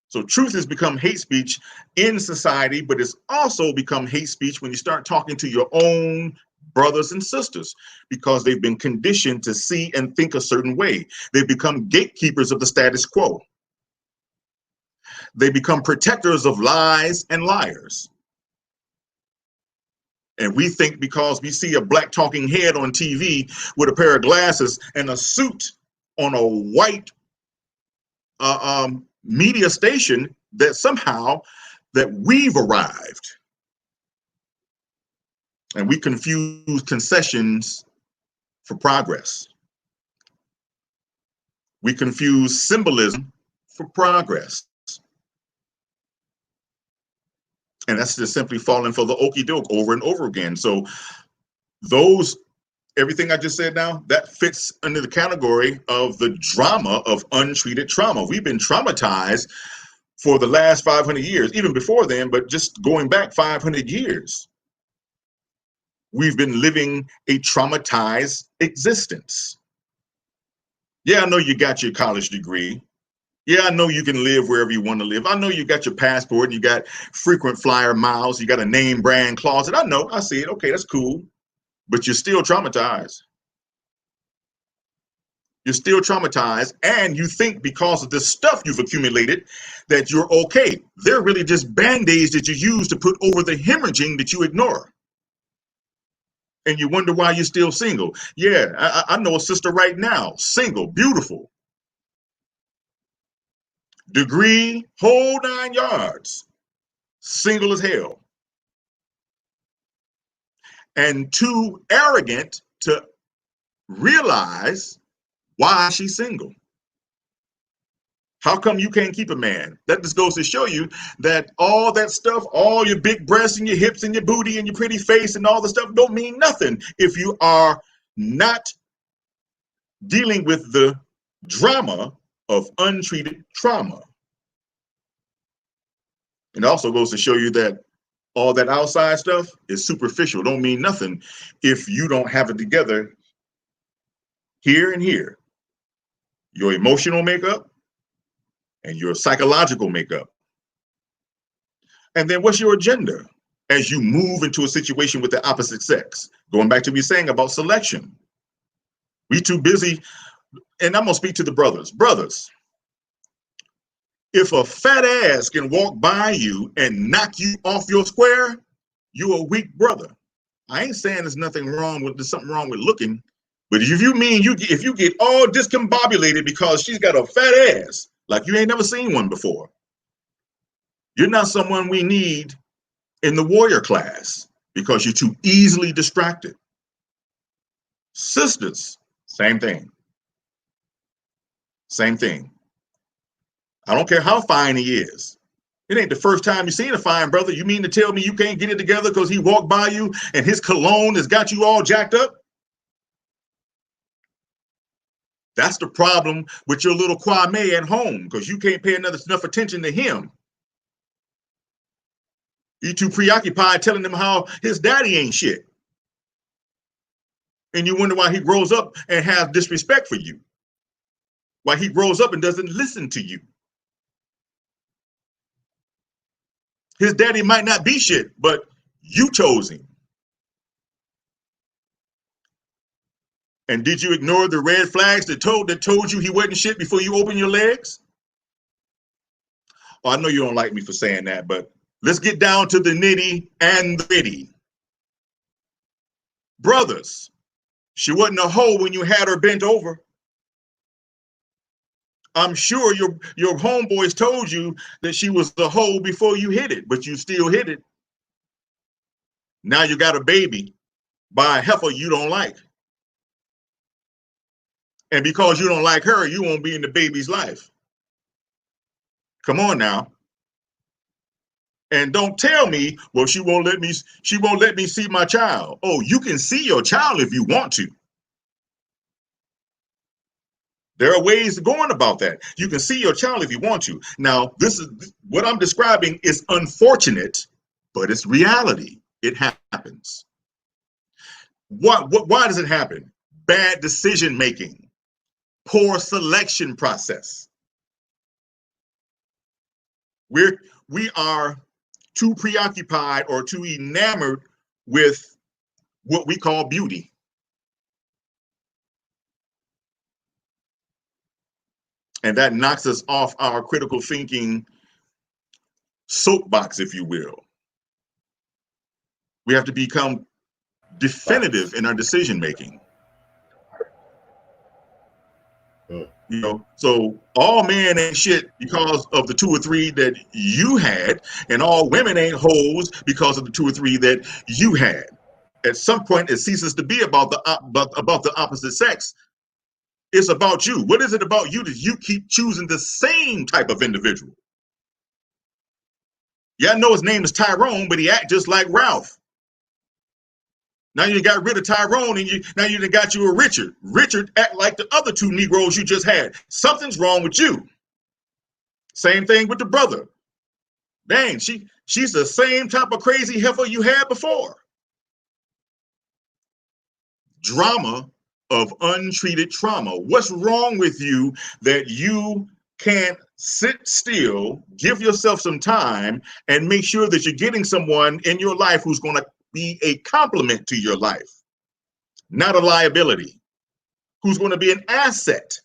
So truth has become hate speech in society, but it's also become hate speech when you start talking to your own brothers and sisters, because they've been conditioned to see and think a certain way. They've become gatekeepers of the status quo. They become protectors of lies and liars. And we think because we see a black talking head on TV with a pair of glasses and a suit on a white media station that somehow that we've arrived. And we confuse concessions for progress. We confuse symbolism for progress. And that's just simply falling for the okie doke over and over again. So everything I just said now, that fits under the category of the drama of untreated trauma. We've been traumatized for the last 500 years, even before then, but just going back 500 years. We've been living a traumatized existence. Yeah, I know you got your college degree. Yeah, I know you can live wherever you want to live. I know you got your passport and you got frequent flyer miles. You got a name brand closet. I know, I see it. Okay, that's cool. But you're still traumatized. You're still traumatized, and you think because of the stuff you've accumulated that you're okay. They're really just band-aids that you use to put over the hemorrhaging that you ignore. And you wonder why you're still single. Yeah, I know a sister right now, single, beautiful. Degree, whole 9 yards, single as hell. And too arrogant to realize why she's single. How come you can't keep a man? That just goes to show you that all that stuff, all your big breasts and your hips and your booty and your pretty face and all the stuff don't mean nothing if you are not dealing with the drama of untreated trauma. It also goes to show you that all that outside stuff is superficial, don't mean nothing if you don't have it together here and here. Your emotional makeup and your psychological makeup. And then what's your agenda as you move into a situation with the opposite sex? Going back to me saying about selection. We too busy, and I'm gonna speak to the brothers. Brothers, if a fat ass can walk by you and knock you off your square, you're a weak brother. I ain't saying there's something wrong with looking, but if you get all discombobulated because she's got a fat ass, like you ain't never seen one before, you're not someone we need in the warrior class because you're too easily distracted. Sisters, same thing. Same thing. I don't care how fine he is. It ain't the first time you've seen a fine brother. You mean to tell me you can't get it together because he walked by you and his cologne has got you all jacked up? That's the problem with your little Kwame at home, because you can't pay enough attention to him. You're too preoccupied telling him how his daddy ain't shit. And you wonder why he grows up and has disrespect for you. Why he grows up and doesn't listen to you. His daddy might not be shit, but you chose him. And did you ignore the red flags that told you he wasn't shit before you opened your legs? Oh, I know you don't like me for saying that, but let's get down to the nitty and the gritty. Brothers, she wasn't a hoe when you had her bent over. I'm sure your homeboys told you that she was the hoe before you hit it, but you still hit it. Now you got a baby by a heifer you don't like. And because you don't like her, you won't be in the baby's life. Come on now. And don't tell me, well, she won't let me see my child. Oh, you can see your child if you want to. There are ways of going about that. You can see your child if you want to. Now, this is what I'm describing is unfortunate, but it's reality. It happens. Why does it happen? Bad decision making, poor selection process. We are too preoccupied or too enamored with what we call beauty. And that knocks us off our critical thinking soapbox, if you will. We have to become definitive in our decision making. You know, so all men ain't shit because of the 2 or 3 that you had, and all women ain't hoes because of the 2 or 3 that you had. At some point, it ceases to be about the opposite sex. It's about you. What is it about you that you keep choosing the same type of individual? Yeah, I know his name is Tyrone, but he act just like Ralph. Now you got rid of Tyrone, and now you done got you a Richard. Richard act like the other 2 Negroes you just had. Something's wrong with you. Same thing with the brother. Dang, she's the same type of crazy heifer you had before. Drama of untreated trauma. What's wrong with you that you can't sit still, give yourself some time, and make sure that you're getting someone in your life who's going to be a complement to your life, not a liability, who's going to be an asset,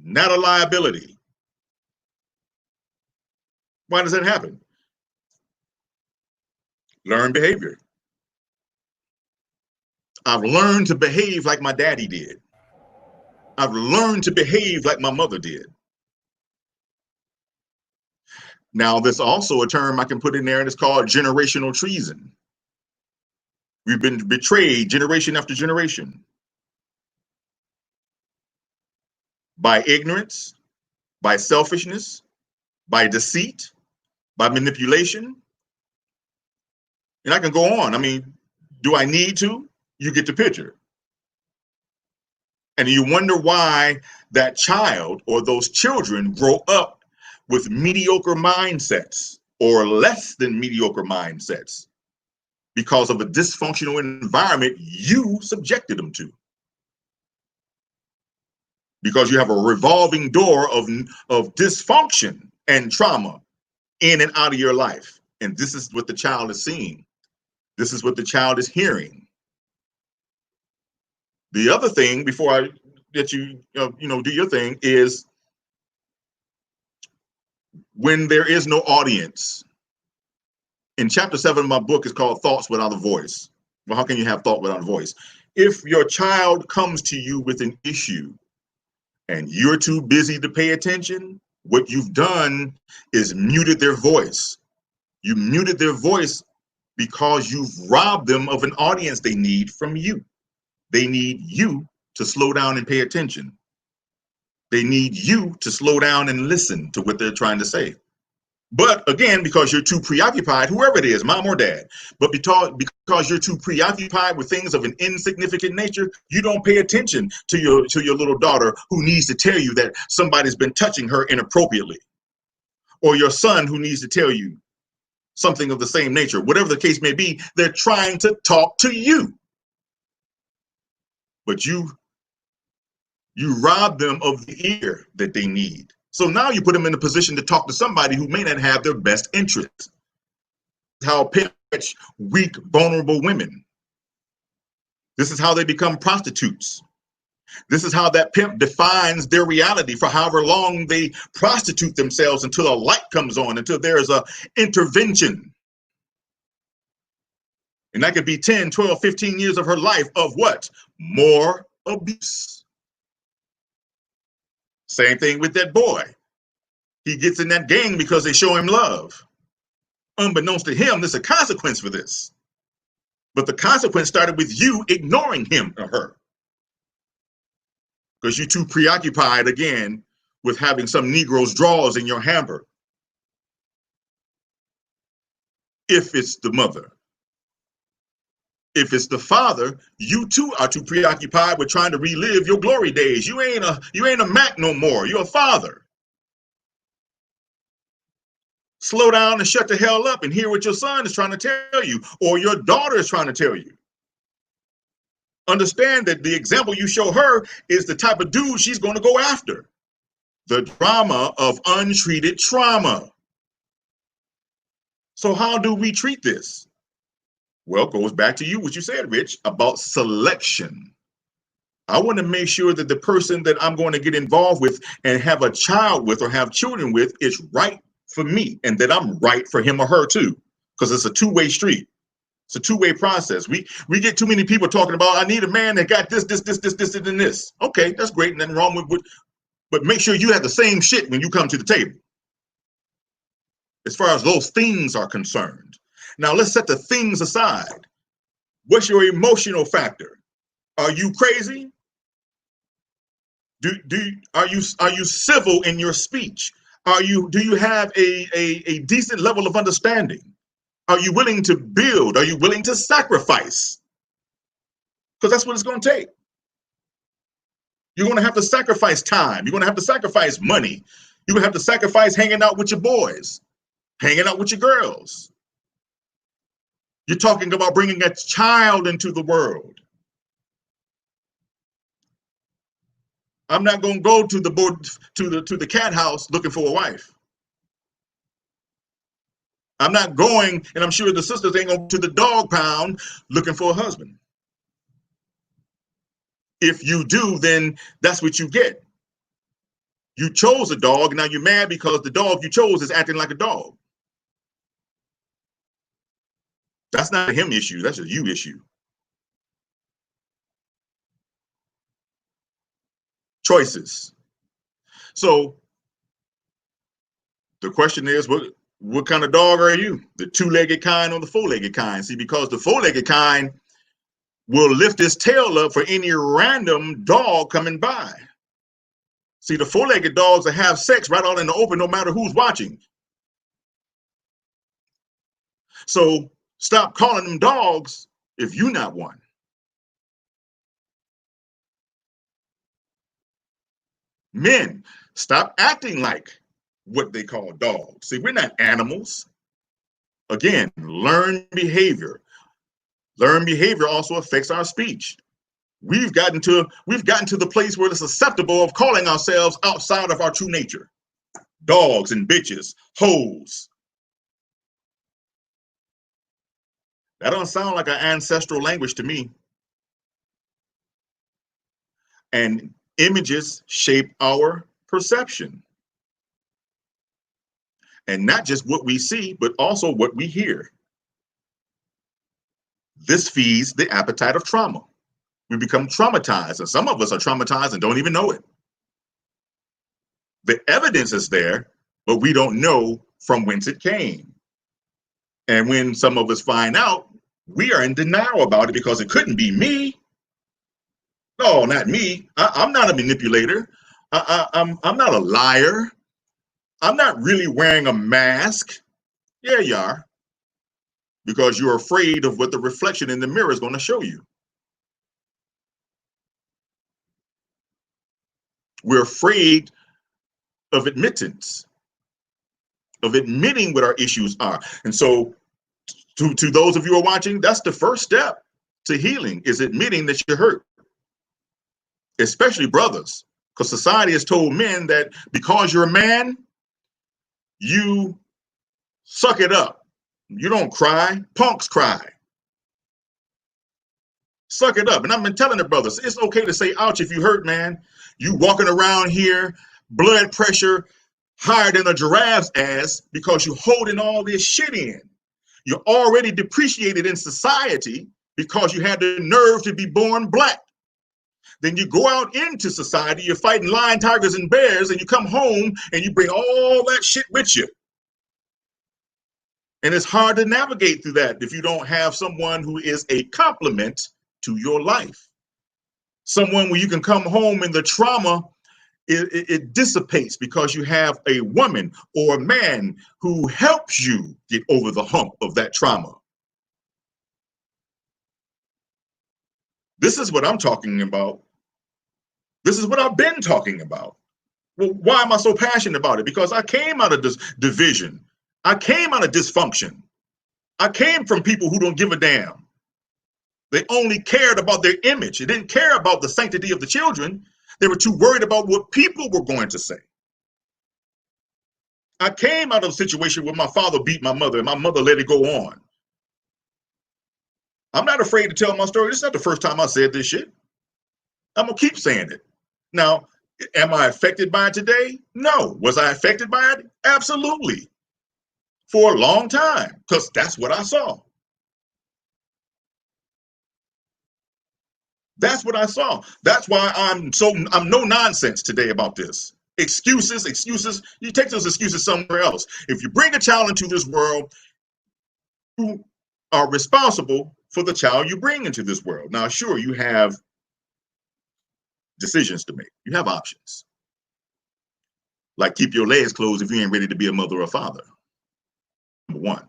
not a liability? Why does that happen? Learned behavior. I've learned to behave like my daddy did. I've learned to behave like my mother did. Now, there's also a term I can put in there, and it's called generational treason. We've been betrayed generation after generation by ignorance, by selfishness, by deceit, by manipulation. And I can go on. I mean, do I need to? You get the picture. And you wonder why that child or those children grow up with mediocre mindsets or less than mediocre mindsets because of a dysfunctional environment you subjected them to. Because you have a revolving door of dysfunction and trauma in and out of your life. And this is what the child is seeing. This is what the child is hearing. The other thing, before I let you, do your thing, is when there is no audience. In chapter 7 of my book is called Thoughts Without a Voice. Well, how can you have thought without a voice? If your child comes to you with an issue and you're too busy to pay attention, what you've done is muted their voice. You muted their voice because you've robbed them of an audience they need from you. They need you to slow down and pay attention. They need you to slow down and listen to what they're trying to say. But again, because you're too preoccupied, whoever it is, mom or dad, but because you're too preoccupied with things of an insignificant nature, you don't pay attention to your little daughter who needs to tell you that somebody's been touching her inappropriately, or your son who needs to tell you something of the same nature. Whatever the case may be, they're trying to talk to you. But you rob them of the ear that they need. So now you put them in a position to talk to somebody who may not have their best interests. How pitch weak, vulnerable women. This is how they become prostitutes. This is how that pimp defines their reality for however long they prostitute themselves until a light comes on, until there is a intervention. And that could be 10, 12, 15 years of her life of what? More abuse. Same thing with that boy. He gets in that gang because they show him love. Unbeknownst to him, there's a consequence for this. But the consequence started with you ignoring him or her. Because you're too preoccupied, again, with having some Negro's drawers in your hamper. If it's the mother. If it's the father, you too are too preoccupied with trying to relive your glory days. You ain't a Mac no more. You're a father. Slow down and shut the hell up and hear what your son is trying to tell you, or your daughter is trying to tell you. Understand that the example you show her is the type of dude she's going to go after. The drama of untreated trauma. So how do we treat this? Well, it goes back to you, what you said, Rich, about selection. I want to make sure that the person that I'm going to get involved with and have a child with or have children with is right for me, and that I'm right for him or her too, because it's a two-way street. It's a two-way process. We get too many people talking about, I need a man that got this, and this. Okay, that's great, nothing wrong with, but make sure you have the same shit when you come to the table. As far as those things are concerned. Now let's set the things aside. What's your emotional factor? Are you crazy? Are you civil in your speech? Do you have a decent level of understanding? Are you willing to build? Are you willing to sacrifice? Because that's what it's going to take. You're going to have to sacrifice time. You're going to have to sacrifice money. You're going to have to sacrifice hanging out with your boys, hanging out with your girls. You're talking about bringing a child into the world. I'm not going to go to the cat house looking for a wife. I'm not going, and I'm sure the sisters ain't going to the dog pound looking for a husband. If you do, then that's what you get. You chose a dog, and now you're mad because the dog you chose is acting like a dog. That's not a him issue, that's a you issue. Choices. So the question is, what kind of dog are you? The two-legged kind or the four-legged kind? See, because the four-legged kind will lift his tail up for any random dog coming by. See, the four-legged dogs that have sex right out in the open, no matter who's watching. So stop calling them dogs if you're not one. Men, stop acting like what they call dogs. See, we're not animals. Again, learned behavior. Learned behavior also affects our speech. We've gotten to the place where it's acceptable of calling ourselves outside of our true nature. Dogs and bitches, hoes. That don't sound like an ancestral language to me. And images shape our perception. And not just what we see, but also what we hear. This feeds the appetite of trauma. We become traumatized, and some of us are traumatized and don't even know it. The evidence is there, but we don't know from whence it came. And when some of us find out, we are in denial about it because it couldn't be me. No, not me. I'm not a manipulator. I'm not a liar. I'm not really wearing a mask. Yeah, you are. Because you're afraid of what the reflection in the mirror is going to show you. We're afraid of admittance, of admitting what our issues are. And so to those of you who are watching, that's the first step to healing, is admitting that you're hurt. Especially brothers, because society has told men that because you're a man, you suck it up. You don't cry. Punks cry. Suck it up. And I've been telling the brothers, it's okay to say ouch if you hurt, man. You walking around here, blood pressure higher than a giraffe's ass because you're holding all this shit in. You're already depreciated in society because you had the nerve to be born black. Then you go out into society, you're fighting lion, tigers, and bears, and you come home and you bring all that shit with you. And it's hard to navigate through that if you don't have someone who is a complement to your life. Someone where you can come home and the trauma, it dissipates because you have a woman or a man who helps you get over the hump of that trauma. This is what I'm talking about. This is what I've been talking about. Well, why am I so passionate about it? Because I came out of this division. I came out of dysfunction. I came from people who don't give a damn. They only cared about their image. They didn't care about the sanctity of the children. They were too worried about what people were going to say. I came out of a situation where my father beat my mother and my mother let it go on. I'm not afraid to tell my story. This is not the first time I said this shit. I'm going to keep saying it. Now, am I affected by it today? No. Was I affected by it? Absolutely. For a long time, because that's what I saw. That's what I saw. That's why I'm no nonsense today about this. Excuses. You take those excuses somewhere else. If you bring a child into this world, you are responsible for the child you bring into this world. Now, sure, you have decisions to make. You have options. Like keep your legs closed if you ain't ready to be a mother or father. Number one.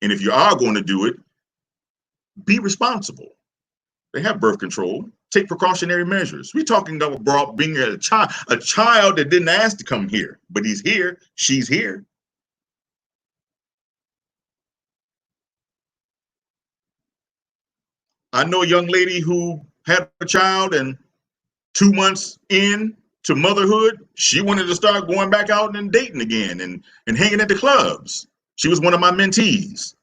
And if you are going to do it, be responsible. They have birth control. Take precautionary measures. We're talking about being a child that didn't ask to come here, but he's here. She's here. I know a young lady who had a child, and 2 months in to motherhood, she wanted to start going back out and dating again and hanging at the clubs. She was one of my mentees.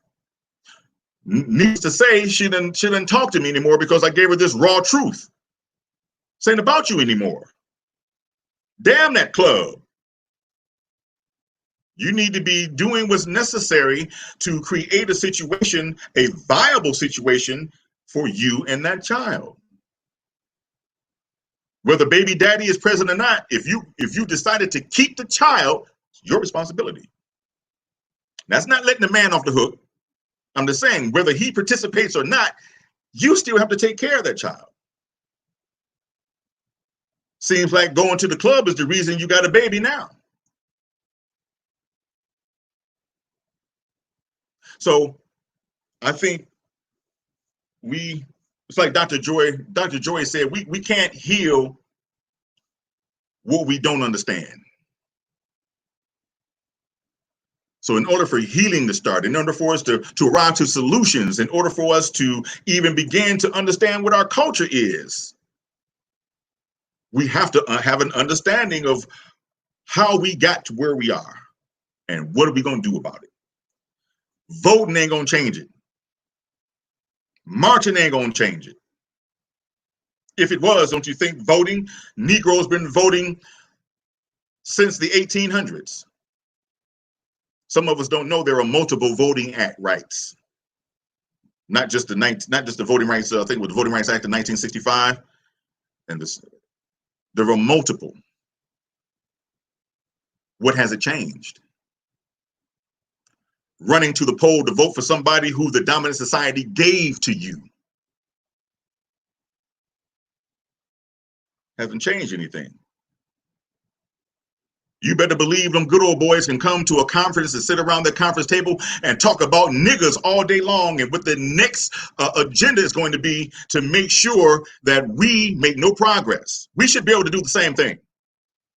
Needs to say, she didn't talk to me anymore because I gave her this raw truth. This ain't about you anymore. Damn that club. You need to be doing what's necessary to create a situation, a viable situation for you and that child. Whether baby daddy is present or not, if you decided to keep the child, it's your responsibility. That's not letting the man off the hook. I'm just saying, whether he participates or not, you still have to take care of that child. Seems like going to the club is the reason you got a baby now. So I think it's like Dr. Joy said, we can't heal what we don't understand. So in order for healing to start, in order for us to arrive to solutions, in order for us to even begin to understand what our culture is, we have to have an understanding of how we got to where we are and what are we going to do about it. Voting ain't going to change it. Marching ain't going to change it. If it was, don't you think voting, Negroes been voting since the 1800s? Some of us don't know there are multiple voting act rights. Not just the voting rights, I think it was the Voting Rights Act of 1965. And there were multiple. What has it changed? Running to the poll to vote for somebody who the dominant society gave to you hasn't changed anything. You better believe them good old boys can come to a conference and sit around the conference table and talk about niggers all day long. And what the next agenda is going to be to make sure that we make no progress. We should be able to do the same thing,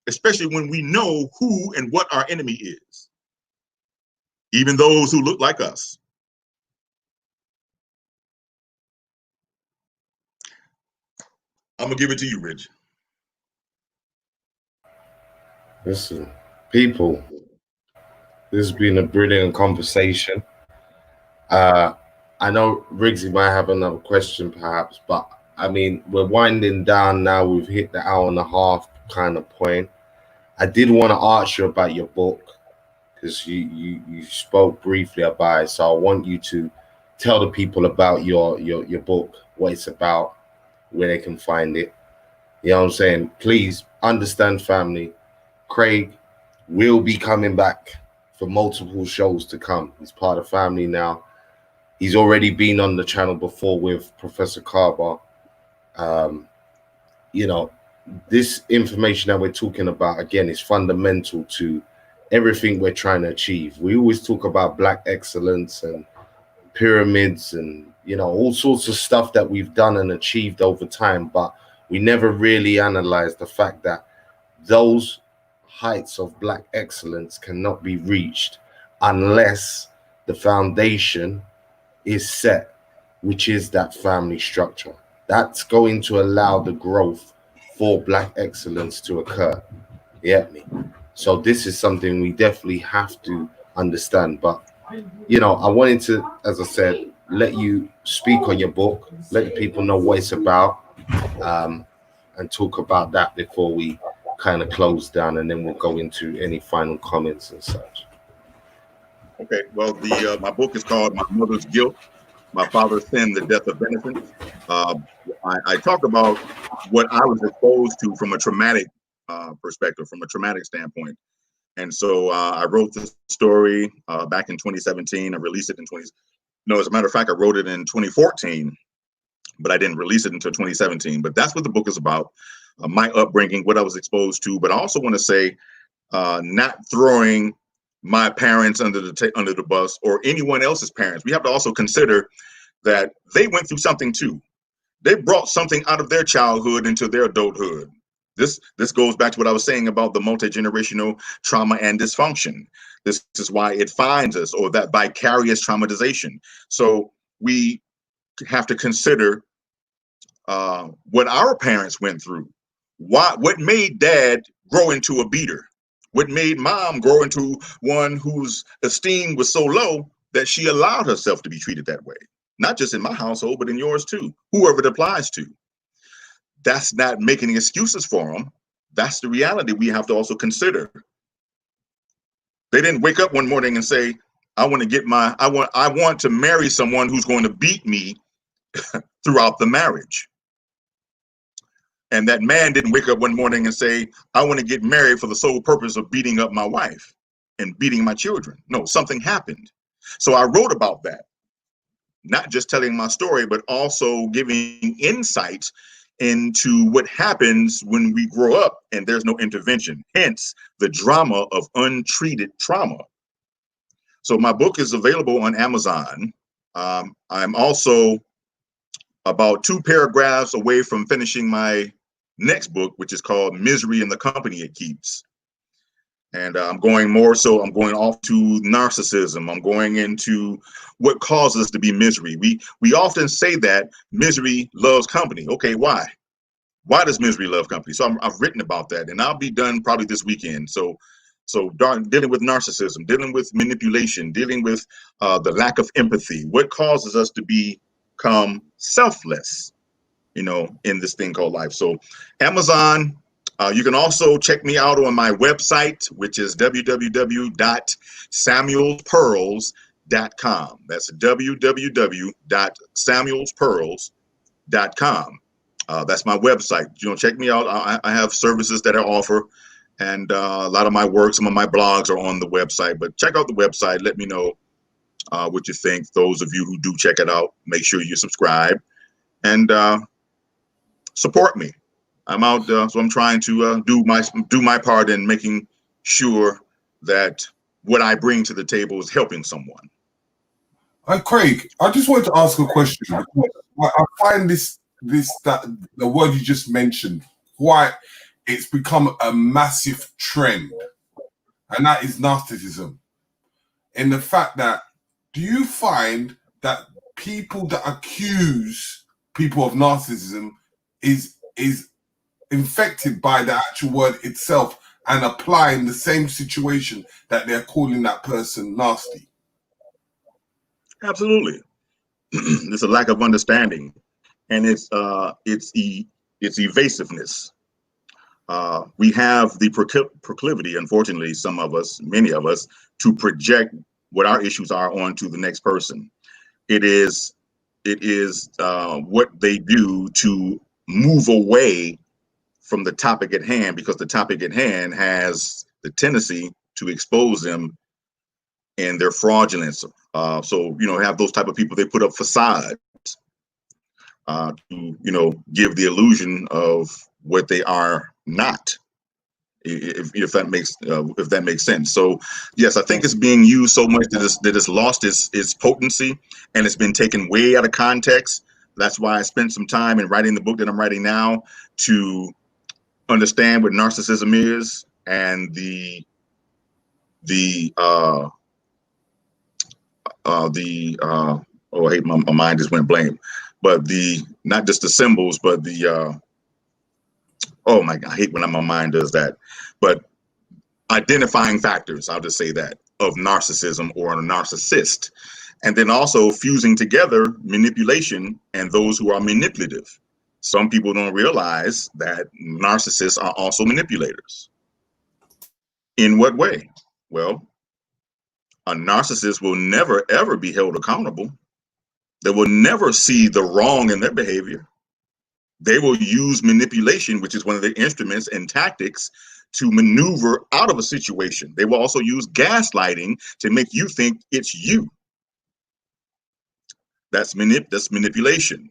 especially when we know who and what our enemy is. Even those who look like us. I'm going to give it to you, Rich. Listen, people, this has been a brilliant conversation. I know Riggsy might have another question perhaps, but I mean, we're winding down now. We've hit the hour and a half kind of point. I did want to ask you about your book because you spoke briefly about it. So I want you to tell the people about your book, what it's about, where they can find it. You know what I'm saying? Please understand, family. Craig will be coming back for multiple shows to come. He's part of family now. He's already been on the channel before with Professor Carver. Um, you know, this information that we're talking about, again, is fundamental to everything we're trying to achieve. We always talk about Black excellence and pyramids and, you know, all sorts of stuff that we've done and achieved over time, but we never really analyze the fact that those heights of Black excellence cannot be reached unless the foundation is set, which is that family structure. That's going to allow the growth for Black excellence to occur. Yeah, me. So this is something we definitely have to understand. But you know, I wanted to, as I said, let you speak on your book, let the people know what it's about, um, and talk about that before we kind of close down, and then we'll go into any final comments and such. Okay, well, the my book is called My Mother's Guilt, My Father's Sin, The Death of Innocence. Uh, I talk about what I was exposed to from a traumatic perspective, from a traumatic standpoint. And so I wrote this story back in 2017. I released it in 20. No, as a matter of fact, I wrote it in 2014, but I didn't release it until 2017. But that's what the book is about, my upbringing, what I was exposed to. But I also want to say, not throwing my parents under the bus or anyone else's parents. We have to also consider that they went through something too. They brought something out of their childhood into their adulthood. This goes back to what I was saying about the multi-generational trauma and dysfunction. This is why it finds us, or that vicarious traumatization. So we have to consider what our parents went through. What made dad grow into a beater? What made mom grow into one whose esteem was so low that she allowed herself to be treated that way? Not just in my household, but in yours too, whoever it applies to. That's not making excuses for them. That's the reality we have to also consider. They didn't wake up one morning and say, I want to marry someone who's going to beat me throughout the marriage. And that man didn't wake up one morning and say, I want to get married for the sole purpose of beating up my wife and beating my children. No, something happened. So I wrote about that, not just telling my story, but also giving insights into what happens when we grow up and there's no intervention. Hence the drama of untreated trauma. So my book is available on Amazon. I'm also about 2 paragraphs away from finishing my next book, which is called Misery and the Company It Keeps. And I'm going off to narcissism. I'm going into what causes us to be misery. We often say that misery loves company. Okay, why? Why does misery love company? So I've written about that, and I'll be done probably this weekend. So dealing with narcissism, dealing with manipulation, dealing with the lack of empathy. What causes us to become selfless, in this thing called life? So Amazon. You can also check me out on my website, which is www.samuelspearls.com. That's www.samuelspearls.com. That's my website. Check me out. I have services that I offer, and a lot of my work, some of my blogs are on the website. But check out the website. Let me know what you think. Those of you who do check it out, make sure you subscribe and support me. I'm out, so I'm trying to do my part in making sure that what I bring to the table is helping someone. And Craig, I just wanted to ask a question. I find that the word you just mentioned, it's become a massive trend, and that is narcissism. In the fact that, do you find that people that accuse people of narcissism is infected by the actual word itself and applying the same situation that they're calling that person nasty? Absolutely. There's a lack of understanding, and it's evasiveness. We have the proclivity, unfortunately, many of us, to project what our issues are onto the next person. It is what they do to move away from the topic at hand, because the topic at hand has the tendency to expose them in their fraudulence. So, have those type of people, they put up facades to, give the illusion of what they are not. If that makes sense. So yes, I think it's being used so much that it's lost its potency, and it's been taken way out of context. That's why I spent some time in writing the book that I'm writing now to understand what narcissism is, and I hate my mind just went blank, but not just the symbols, but oh my God, I hate when my mind does that. But identifying factors, I'll just say that, of narcissism or a narcissist. And then also fusing together manipulation and those who are manipulative. Some people don't realize that narcissists are also manipulators. In what way? Well, a narcissist will never, ever be held accountable. They will never see the wrong in their behavior. They will use manipulation, which is one of their instruments and tactics, to maneuver out of a situation. They will also use gaslighting to make you think it's you. That's manipulation.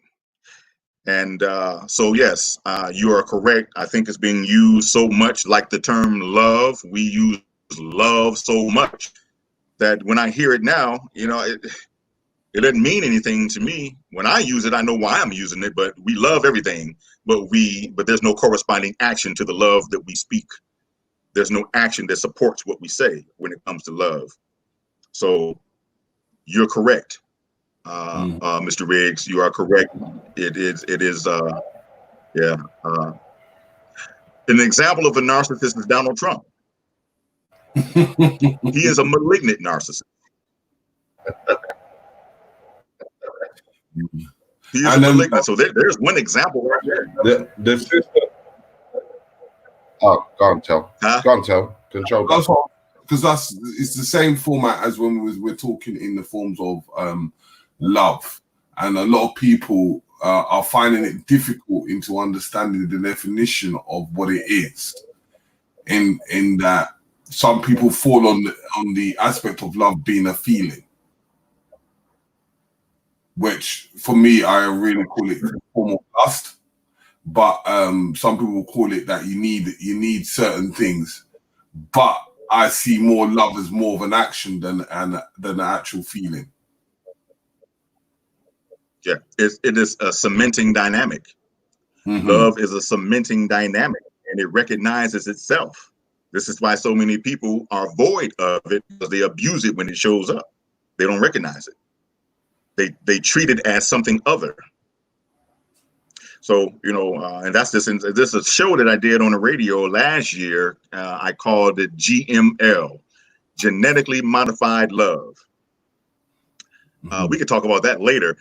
And so, yes, you are correct. I think it's being used so much, like the term love. We use love so much that when I hear it now, it doesn't mean anything to me. When I use it, I know why I'm using it, but we love everything, but there's no corresponding action to the love that we speak. There's no action that supports what we say when it comes to love. So you're correct, Mr. Riggs. You are correct. It is. Yeah. An example of a narcissist is Donald Trump. He is a malignant narcissist. He is a malignant. So there's one example right there. The sister. Oh, go on, tell. Huh? Go on, tell. Control. Because it's the same format as when we're talking in the forms of love, and a lot of people are finding it difficult into understanding the definition of what it is. In that, some people fall on the aspect of love being a feeling, which for me, I really call it a form of lust. But some people call it that you need certain things. But I see more love as more of an action than an actual feeling. Yeah, it is a cementing dynamic. Mm-hmm. Love is a cementing dynamic, and it recognizes itself. This is why so many people are void of it, because they abuse it when it shows up. They don't recognize it. They treat it as something other. So, and that's this is a show that I did on the radio last year. I called it GML, Genetically Modified Love. We could talk about that later.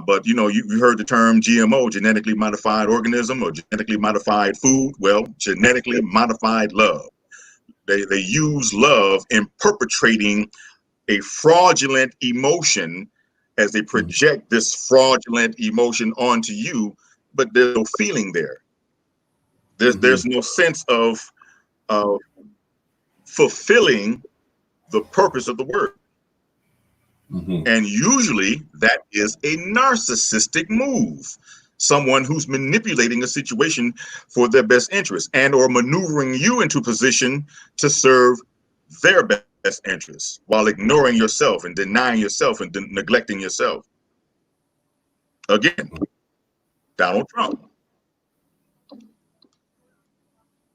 But, you heard the term GMO, genetically modified organism, or genetically modified food. Well, genetically modified love. They use love in perpetrating a fraudulent emotion as they project this fraudulent emotion onto you. But there's no feeling there. There's no sense of fulfilling the purpose of the word. And usually that is a narcissistic move. Someone who's manipulating a situation for their best interest, and or maneuvering you into position to serve their best interests while ignoring yourself and denying yourself and neglecting yourself. Again, Donald Trump.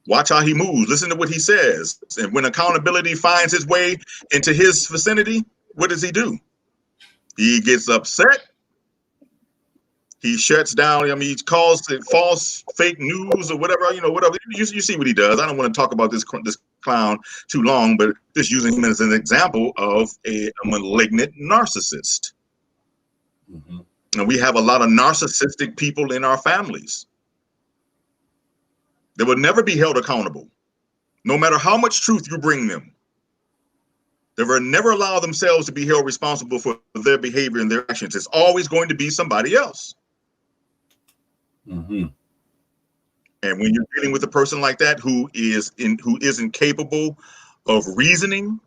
Watch how he moves. Listen to what he says. And when accountability finds its way into his vicinity, what does he do? He gets upset. He shuts down. I mean, he calls it false, fake news or whatever, whatever. You see what he does. I don't want to talk about this clown too long, but just using him as an example of a malignant narcissist. And we have a lot of narcissistic people in our families. They will never be held accountable, no matter how much truth you bring them. They will never allow themselves to be held responsible for their behavior and their actions. It's always going to be somebody else. And And when you're dealing with a person like that who isn't capable of reasoning,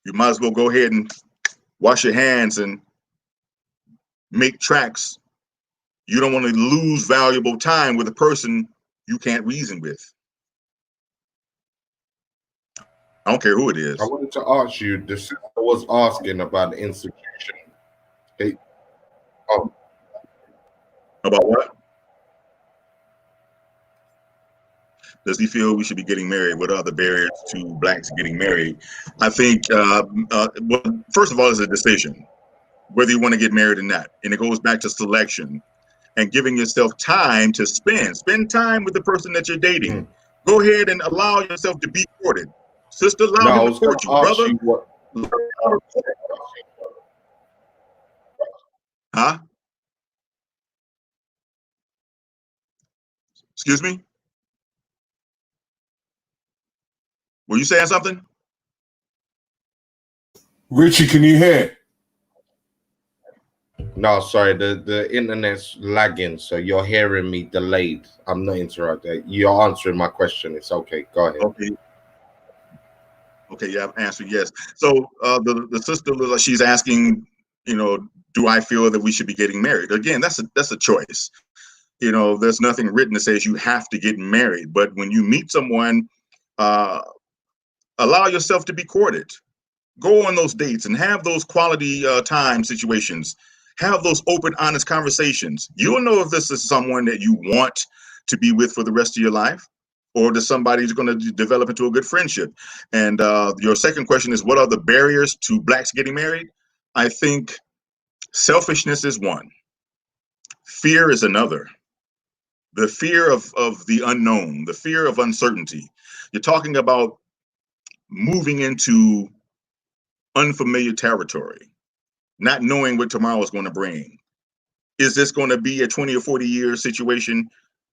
you might as well go ahead and wash your hands and make tracks. You don't want to lose valuable time with a person you can't reason with. I don't care who it is. I wanted to ask you, the sister was asking about the institution. Hey, oh, About what? Does he feel we should be getting married? What are the barriers to blacks getting married? I think, well, first of all, it's a decision whether you want to get married or not. And it goes back to selection and giving yourself time to spend time with the person that you're dating. Go ahead and allow yourself to be courted. Sister, allow no, I him to was going court to you. ask Brother, you what. huh? Excuse me? Were you saying something? Richie, can you hear? No, sorry, the internet's lagging, so you're hearing me delayed. I'm not interrupting. You're answering my question. It's okay. Go ahead. Okay. Okay, you have answered yes. So the sister, she's asking, do I feel that we should be getting married? Again, that's a choice. There's nothing written that says you have to get married. But when you meet someone, allow yourself to be courted. Go on those dates and have those quality time situations. Have those open, honest conversations. You'll know if this is someone that you want to be with for the rest of your life, or that somebody's going to develop into a good friendship. And your second question is, what are the barriers to blacks getting married? I think selfishness is one. Fear is another. The fear of the unknown, the fear of uncertainty. You're talking about moving into unfamiliar territory, not knowing what tomorrow is going to bring. Is this going to be a 20 or 40-year situation?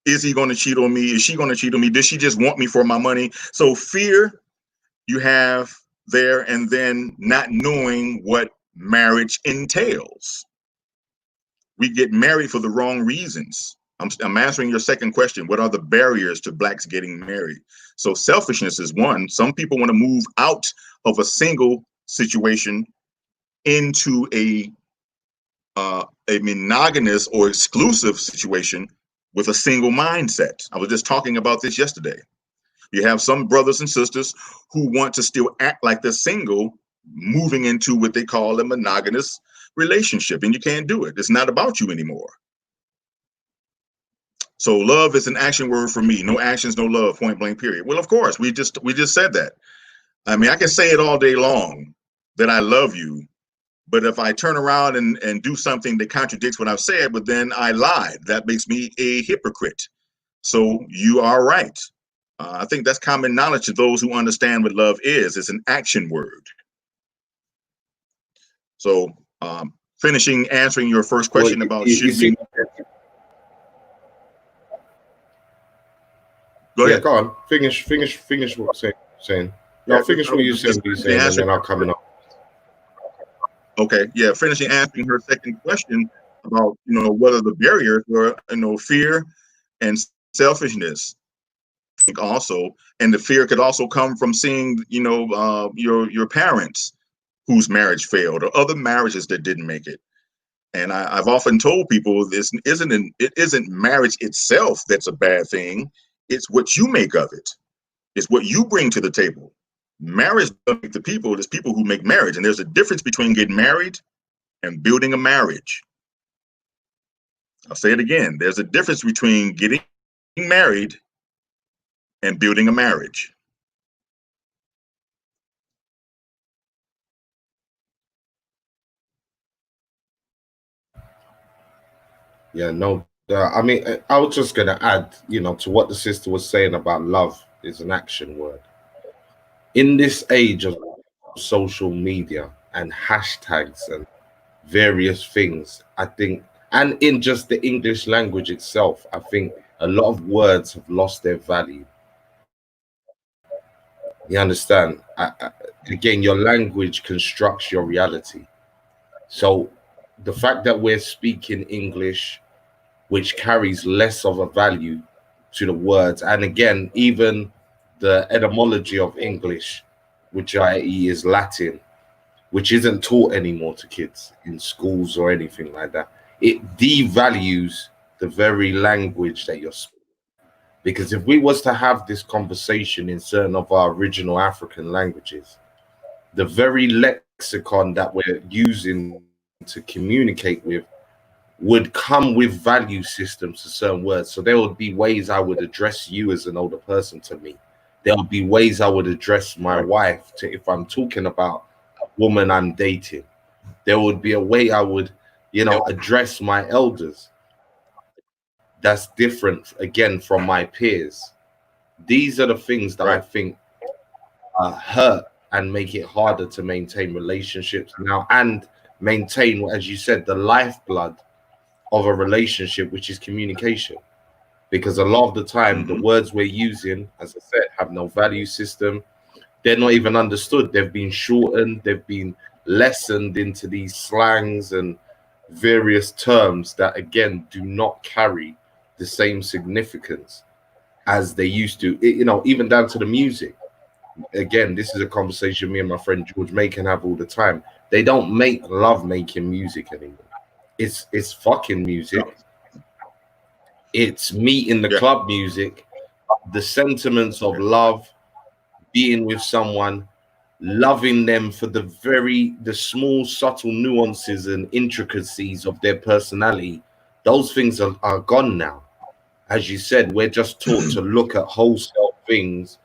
Is he going to cheat on me? Is she going to cheat on me? Does she just want me for my money? So fear you have there, and then not knowing what marriage entails. We get married for the wrong reasons. I'm answering your second question. What are the barriers to blacks getting married? So selfishness is one. Some people want to move out of a single situation into a monogamous or exclusive situation with a single mindset. I was just talking about this yesterday. You have some brothers and sisters who want to still act like they're single, moving into what they call a monogamous relationship, and you can't do it. It's not about you anymore. So love is an action word for me. No actions, no love, point blank, period. Well, of course, we just said that. I mean, I can say it all day long that I love you, but if I turn around and do something that contradicts what I've said, but then I lied, that makes me a hypocrite. So you are right. I think that's common knowledge to those who understand what love is. It's an action word. So finishing answering your first question about should we... Go ahead. Yeah, go on. Finish what you're saying. No, finish what you said, and then I'll come in. Okay, yeah, finishing answering her second question about, what are the barriers were, fear and selfishness. I think also, and the fear could also come from seeing, your parents whose marriage failed, or other marriages that didn't make it. And I've often told people it isn't marriage itself that's a bad thing. It's what you make of it. It's what you bring to the table. Marriage doesn't make the people, it's people who make marriage. And there's a difference between getting married and building a marriage. I'll say it again. There's a difference between getting married and building a marriage. Yeah, no, I mean, I was just going to add, to what the sister was saying about love is an action word. In this age of social media and hashtags and various things, I think, and in just the English language itself, I think a lot of words have lost their value. You understand? Again, your language constructs your reality. So the fact that we're speaking English which carries less of a value to the words. And again, even the etymology of English, which i.e. is Latin, which isn't taught anymore to kids in schools or anything like that. It devalues the very language that you're speaking. Because if we was to have this conversation in certain of our original African languages, the very lexicon that we're using to communicate with would come with value systems to certain words. So there would be ways I would address you as an older person to me. There would be ways I would address my wife to, if I'm talking about a woman I'm dating. There would be a way I would, address my elders. That's different again from my peers. These are the things that I think hurt and make it harder to maintain relationships now and maintain, as you said, the lifeblood of a relationship, which is communication. Because a lot of the time, the words we're using, as I said, have no value system. They're not even understood. They've been shortened, they've been lessened into these slangs and various terms that, again, do not carry the same significance as they used to. Even down to the music. Again, this is a conversation me and my friend George May can have all the time. They don't make love making music anymore. It's fucking music. It's meet in the club music. The sentiments of love, being with someone, loving them for the small subtle nuances and intricacies of their personality. Those things are gone now. As you said, we're just taught to look at wholesale things,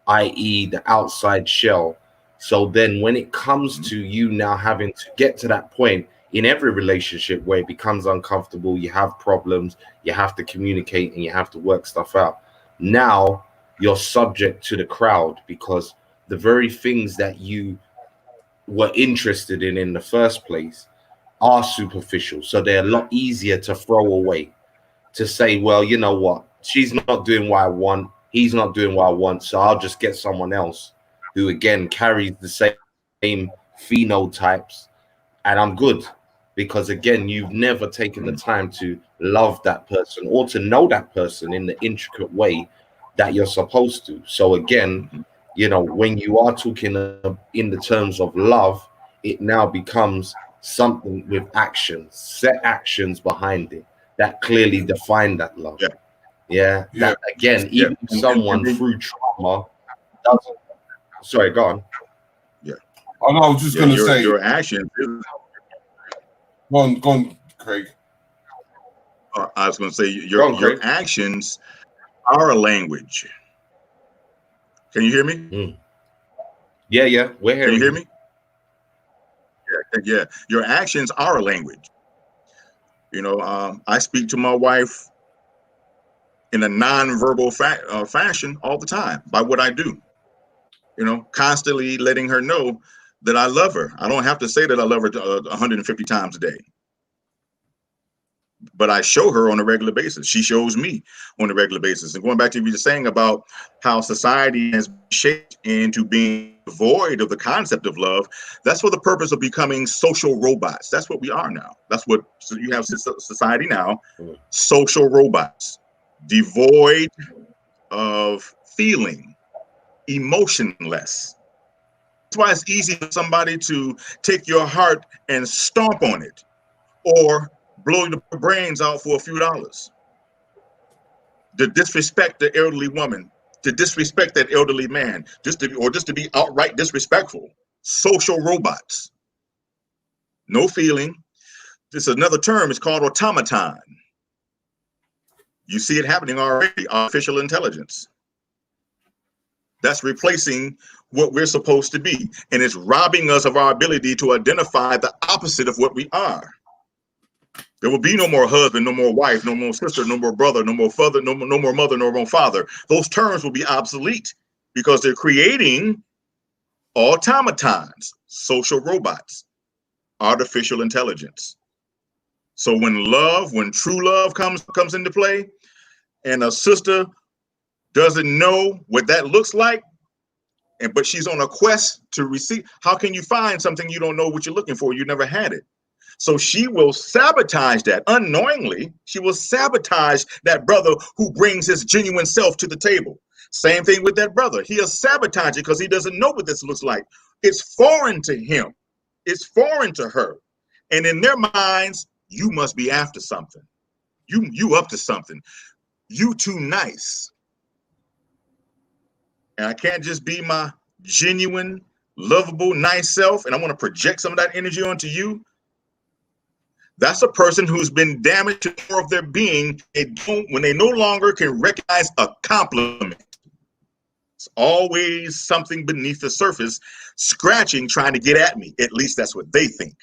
i.e. the outside shell. So then when it comes to you now having to get to that point in every relationship where it becomes uncomfortable, you have problems, you have to communicate and you have to work stuff out. Now you're subject to the crowd because the very things that you were interested in the first place are superficial. So they're a lot easier to throw away, to say, well, you know what? She's not doing what I want. He's not doing what I want. So I'll just get someone else who, again, carries the same phenotypes and I'm good. Because, again, you've never taken the time to love that person or to know that person in the intricate way that you're supposed to. So, again, when you are talking in the terms of love, it now becomes something with actions, set actions behind it that clearly define that love. That, again, even if someone through trauma doesn't. Sorry, go on. I was just going to say your actions. Go on, Craig. I was going to say your actions are a language. Can you hear me? Yeah, we're hearing. Can you hear me? Yeah. Your actions are a language. I speak to my wife in a non-verbal fashion all the time by what I do. Constantly letting her know that I love her. I don't have to say that I love her 150 times a day. But I show her on a regular basis. She shows me on a regular basis. And going back to what you were saying about how society has shaped into being void of the concept of love, that's for the purpose of becoming social robots. That's what we are now. That's what you have society now, social robots, devoid of feeling, emotionless. That's why it's easy for somebody to take your heart and stomp on it or blow your brains out for a few dollars. To disrespect the elderly woman, to disrespect that elderly man, just to be outright disrespectful. Social robots. No feeling. This is another term, it's called automaton. You see it happening already, artificial intelligence. That's replacing what we're supposed to be. And it's robbing us of our ability to identify the opposite of what we are. There will be no more husband, no more wife, no more sister, no more brother, no more father, no more mother, no more father. Those terms will be obsolete because they're creating automatons, social robots, artificial intelligence. So when true love comes into play, and a sister doesn't know what that looks like, but she's on a quest to receive. How can you find something you don't know what you're looking for? You never had it. So she will sabotage that unknowingly. She will sabotage that brother who brings his genuine self to the table. Same thing with that brother. He'll sabotage it because he doesn't know what this looks like. It's foreign to him. It's foreign to her. And in their minds, you must be after something. You up to something. You too nice. And I can't just be my genuine, lovable, nice self, and I want to project some of that energy onto you. That's a person who's been damaged to the core of their being. When they no longer can recognize a compliment. It's always something beneath the surface, scratching, trying to get at me. At least that's what they think.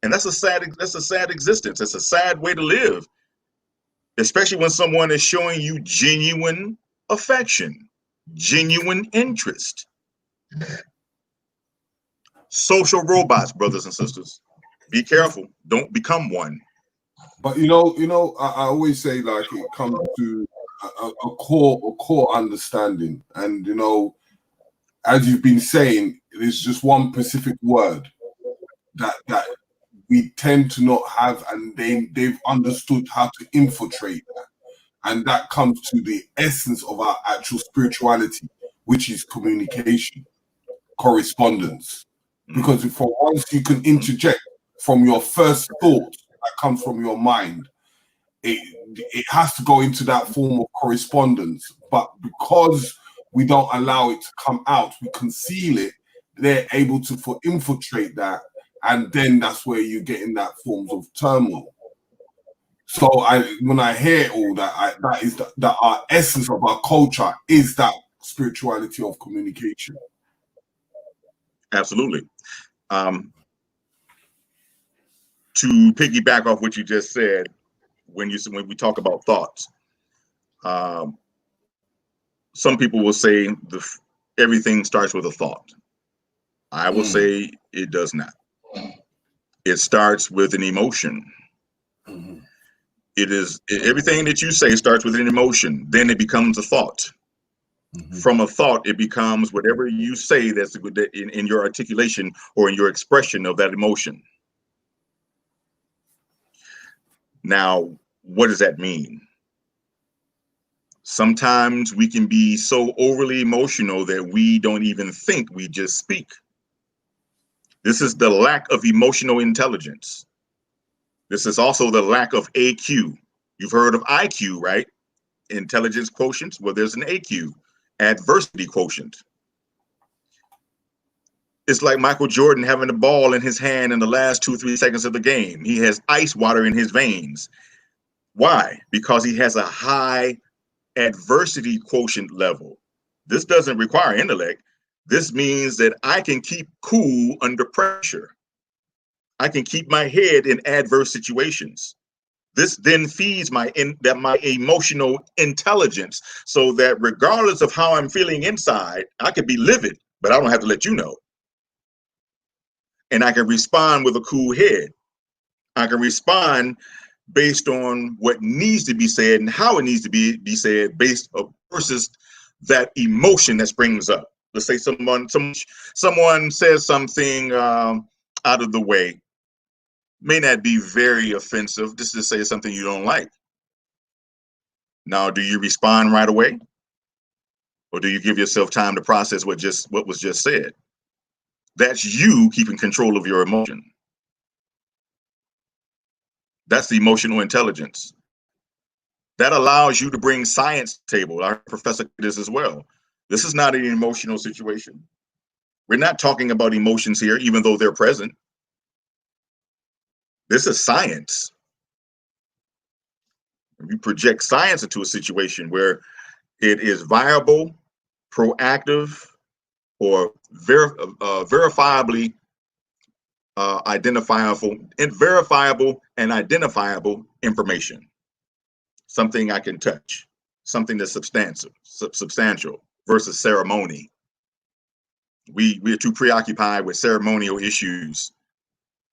And that's a sad existence. It's a sad way to live, especially when someone is showing you genuine affection, genuine interest. Social robots, brothers and sisters. Be careful. Don't become one. But I always say, like, it comes to a core understanding, and as you've been saying, there's just one specific word that we tend to not have, and they've understood how to infiltrate that, and that comes to the essence of our actual spirituality, which is communication, correspondence. Because for once you can interject from your first thought that comes from your mind, it has to go into that form of correspondence. But because we don't allow it to come out, we conceal it, they're able to infiltrate that, and then that's where you're getting that forms of turmoil. So when I hear all that, that is that our essence of our culture is that spirituality of communication. Absolutely. To piggyback off what you just said, when we talk about thoughts, some people will say everything starts with a thought. I will say it does not. It starts with an emotion. Everything that you say starts with an emotion. Then it becomes a thought. From a thought, it becomes whatever you say that's in your articulation or in your expression of that emotion. Now, what does that mean? Sometimes we can be so overly emotional that we don't even think, we just speak. This is the lack of emotional intelligence. This is also the lack of AQ. You've heard of IQ, right? Intelligence quotient. Well, there's an AQ, adversity quotient. It's like Michael Jordan having the ball in his hand in the last 2-3 seconds of the game. He has ice water in his veins. Why? Because he has a high adversity quotient level. This doesn't require intellect. This means that I can keep cool under pressure. I can keep my head in adverse situations. This then feeds my emotional intelligence, so that regardless of how I'm feeling inside, I could be livid, but I don't have to let you know. And I can respond with a cool head. I can respond based on what needs to be said and how it needs to be said versus that emotion that springs up. Let's say someone says something out of the way, may not be very offensive, just to say something you don't like. Now, do you respond right away? Or do you give yourself time to process what was just said? That's you keeping control of your emotion. That's the emotional intelligence. That allows you to bring science to the table. Our professor did this as well. This is not an emotional situation. We're not talking about emotions here, even though they're present. This is science. We project science into a situation where it is viable, proactive, or verifiably verifiable and identifiable information. Something I can touch, something that's substantial versus ceremony. We're too preoccupied with ceremonial issues.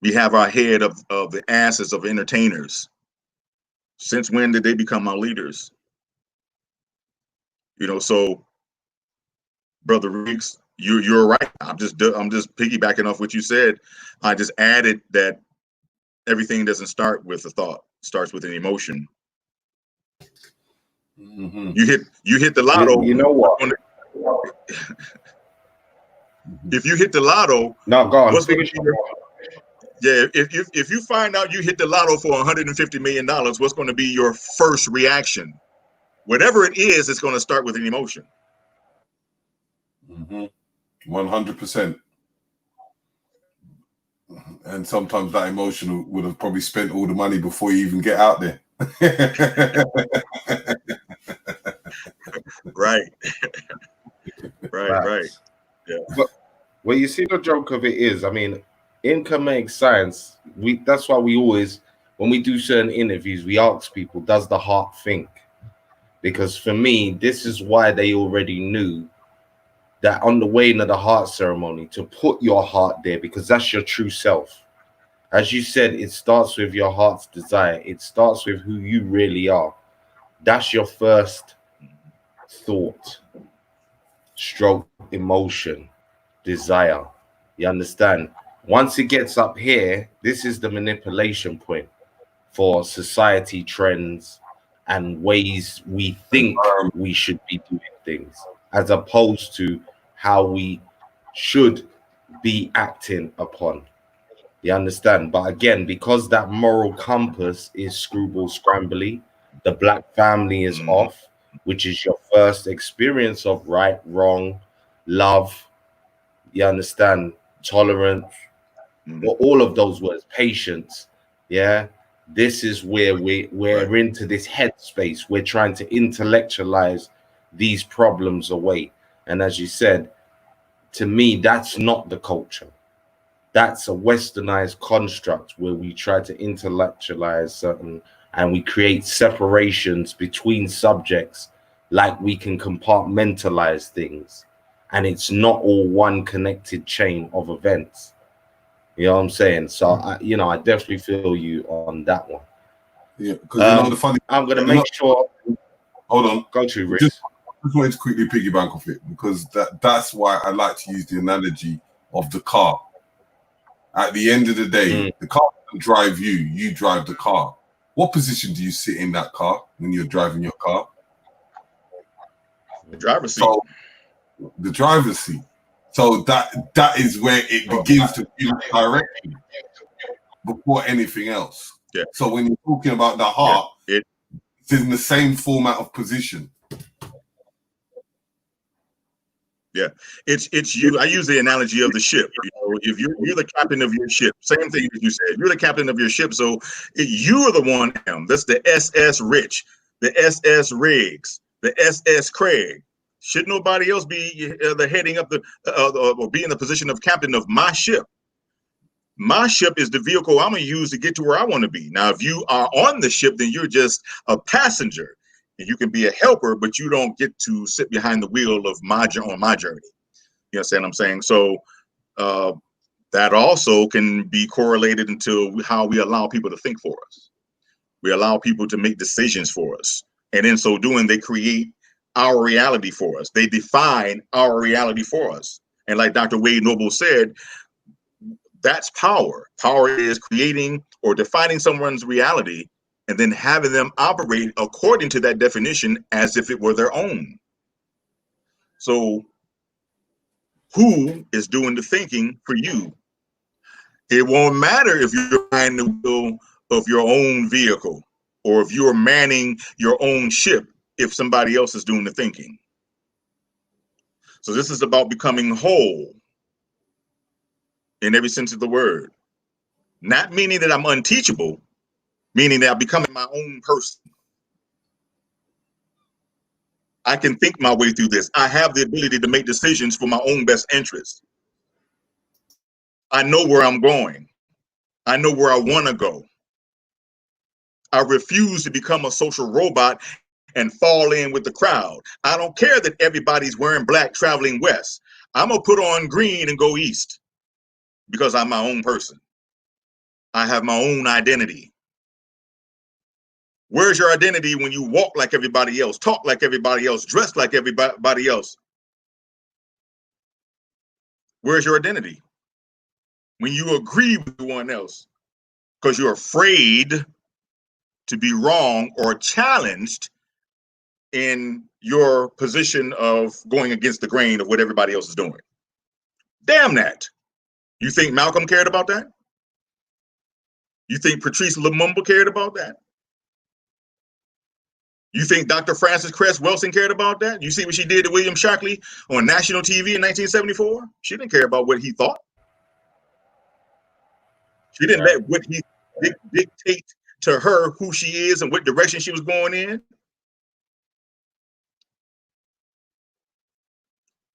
We have our head of the asses of entertainers. Since when did they become our leaders? So Brother Riggs, you're right. I'm just piggybacking off what you said. I just added that everything doesn't start with a thought. It starts with an emotion. Mm-hmm. You hit the lotto. You know what? If you hit the lotto, No, go on. what's going to be if you find out you hit the lotto for $150 million, what's going to be your first reaction? Whatever it is, it's going to start with an emotion. 100%. And sometimes that emotion would have probably spent all the money before you even get out there. Right. Right. Yeah. But well, you see, the joke of it is, I mean, in comedic science, that's why we always, when we do certain interviews, we ask people, does the heart think? Because for me, this is why they already knew that on the way into the heart ceremony to put your heart there, because that's your true self. As you said, it starts with your heart's desire. It starts with who you really are. That's your first thought, stroke, emotion, desire. You understand? Once it gets up here, this is the manipulation point for society trends and ways we think we should be doing things, as opposed to how we should be acting upon. You understand? But again, because that moral compass is screwball scrambly, the black family is off, which is your first experience of right, wrong, love, you understand, tolerance, all of those words, patience. Yeah. This is where we're into this headspace. We're trying to intellectualize these problems away. And as you said, to me, that's not the culture. That's a westernized construct where we try to intellectualize certain, and we create separations between subjects, like we can compartmentalize things, and it's not all one connected chain of events. You know what I'm saying? So I definitely feel you on that one. Yeah, because the funny, I'm gonna make sure. Hold on, go to Rick. Just wanted to quickly piggyback off it, because that's why I like to use the analogy of the car. At the end of the day, the car doesn't drive you, you drive the car. What position do you sit in that car when you're driving your car? The driver's seat. So, the driver's seat. So that is where it begins to give direction before anything else. Yeah. So when you're talking about the heart, it's in the same format of position. Yeah, it's you. I use the analogy of the ship. If you're the captain of your ship, same thing as you said. You're the captain of your ship, so you are the one. That's the SS Rich, the SS Riggs, the SS Craig. Should nobody else be the heading up or be in the position of captain of my ship? My ship is the vehicle I'm going to use to get to where I want to be. Now, if you are on the ship, then you're just a passenger. And you can be a helper, but you don't get to sit behind the wheel of my journey. You understand what I'm saying? So that also can be correlated into how we allow people to think for us. We allow people to make decisions for us. And in so doing, they create our reality for us. They define our reality for us. And like Dr. Wade Noble said, that's power. Power is creating or defining someone's reality and then having them operate according to that definition as if it were their own. So who is doing the thinking for you? It won't matter if you're behind the wheel of your own vehicle or if you're manning your own ship if somebody else is doing the thinking. So this is about becoming whole in every sense of the word. Not meaning that I'm unteachable, meaning that I'm becoming my own person. I can think my way through this. I have the ability to make decisions for my own best interest. I know where I'm going. I know where I want to go. I refuse to become a social robot and fall in with the crowd. I don't care that everybody's wearing black traveling west. I'm going to put on green and go east because I'm my own person. I have my own identity. Where's your identity when you walk like everybody else, talk like everybody else, dress like everybody else? Where's your identity? When you agree with everyone else, because you're afraid to be wrong or challenged in your position of going against the grain of what everybody else is doing. Damn that. You think Malcolm cared about that? You think Patrice Lumumba cared about that? You think Dr. Frances Cress Welsing cared about that? You see what she did to William Shockley on national TV in 1974? She didn't care about what he thought. She didn't let what he dictate to her who she is and what direction she was going in.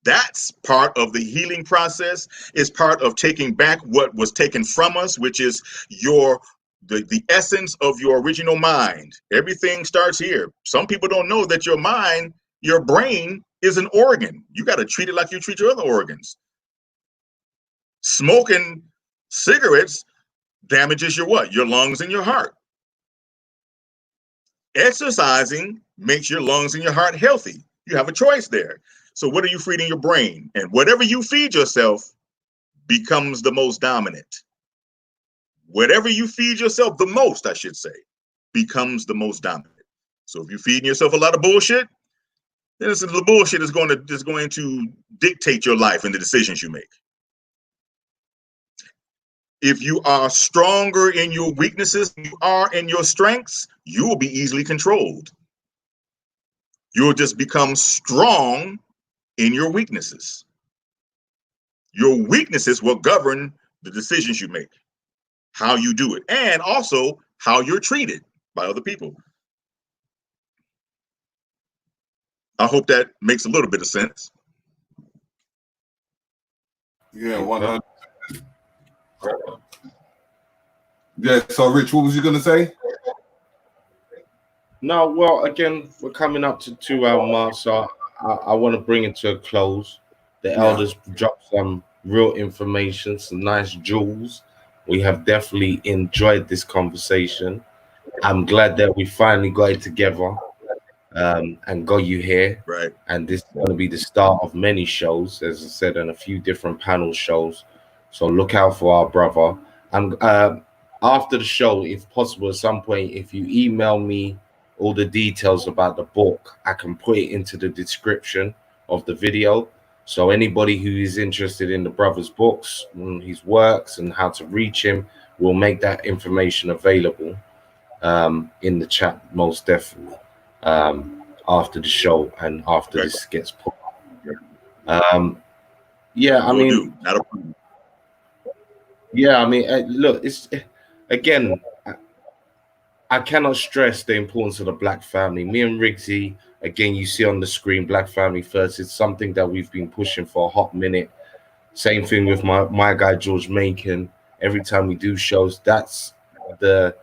That's part of the healing process. It's part of taking back what was taken from us, which is the essence of your original mind. Everything starts here. Some people don't know that your mind, your brain, is an organ. You got to treat it like you treat your other organs. Smoking cigarettes damages your what? Your lungs and your heart. Exercising makes your lungs and your heart healthy. You have a choice there. So what are you feeding your brain? And whatever you feed yourself becomes the most dominant. Whatever you feed yourself the most, I should say, becomes the most dominant. So if you're feeding yourself a lot of bullshit, then the bullshit is going to dictate your life and the decisions you make. If you are stronger in your weaknesses than you are in your strengths, you will be easily controlled. You'll just become strong in your weaknesses. Your weaknesses will govern the decisions you make, how you do it, and also how you're treated by other people. I hope that makes a little bit of sense. Yeah, 100%. Yeah, so Rich, what was you going to say? No, well, again, we're coming up to 2 hour mark, so I want to bring it to a close. The elders dropped some real information, some nice jewels. We have definitely enjoyed this conversation. I'm glad that we finally got it together and got you here. Right. And this is going to be the start of many shows, as I said, and a few different panel shows. So look out for our brother. And after the show, if possible, at some point, if you email me all the details about the book, I can put it into the description of the video. So anybody who is interested in the brother's books, his works, and how to reach him, we'll make that information available in the chat, most definitely, after the show and after this gets put. Yeah, I mean, look, it's again, I cannot stress the importance of the Black family. Me and Riggsy, again, you see on the screen, Black Family First. It's something that we've been pushing for a hot minute. Same thing with my guy, George Macon. Every time we do shows, that's the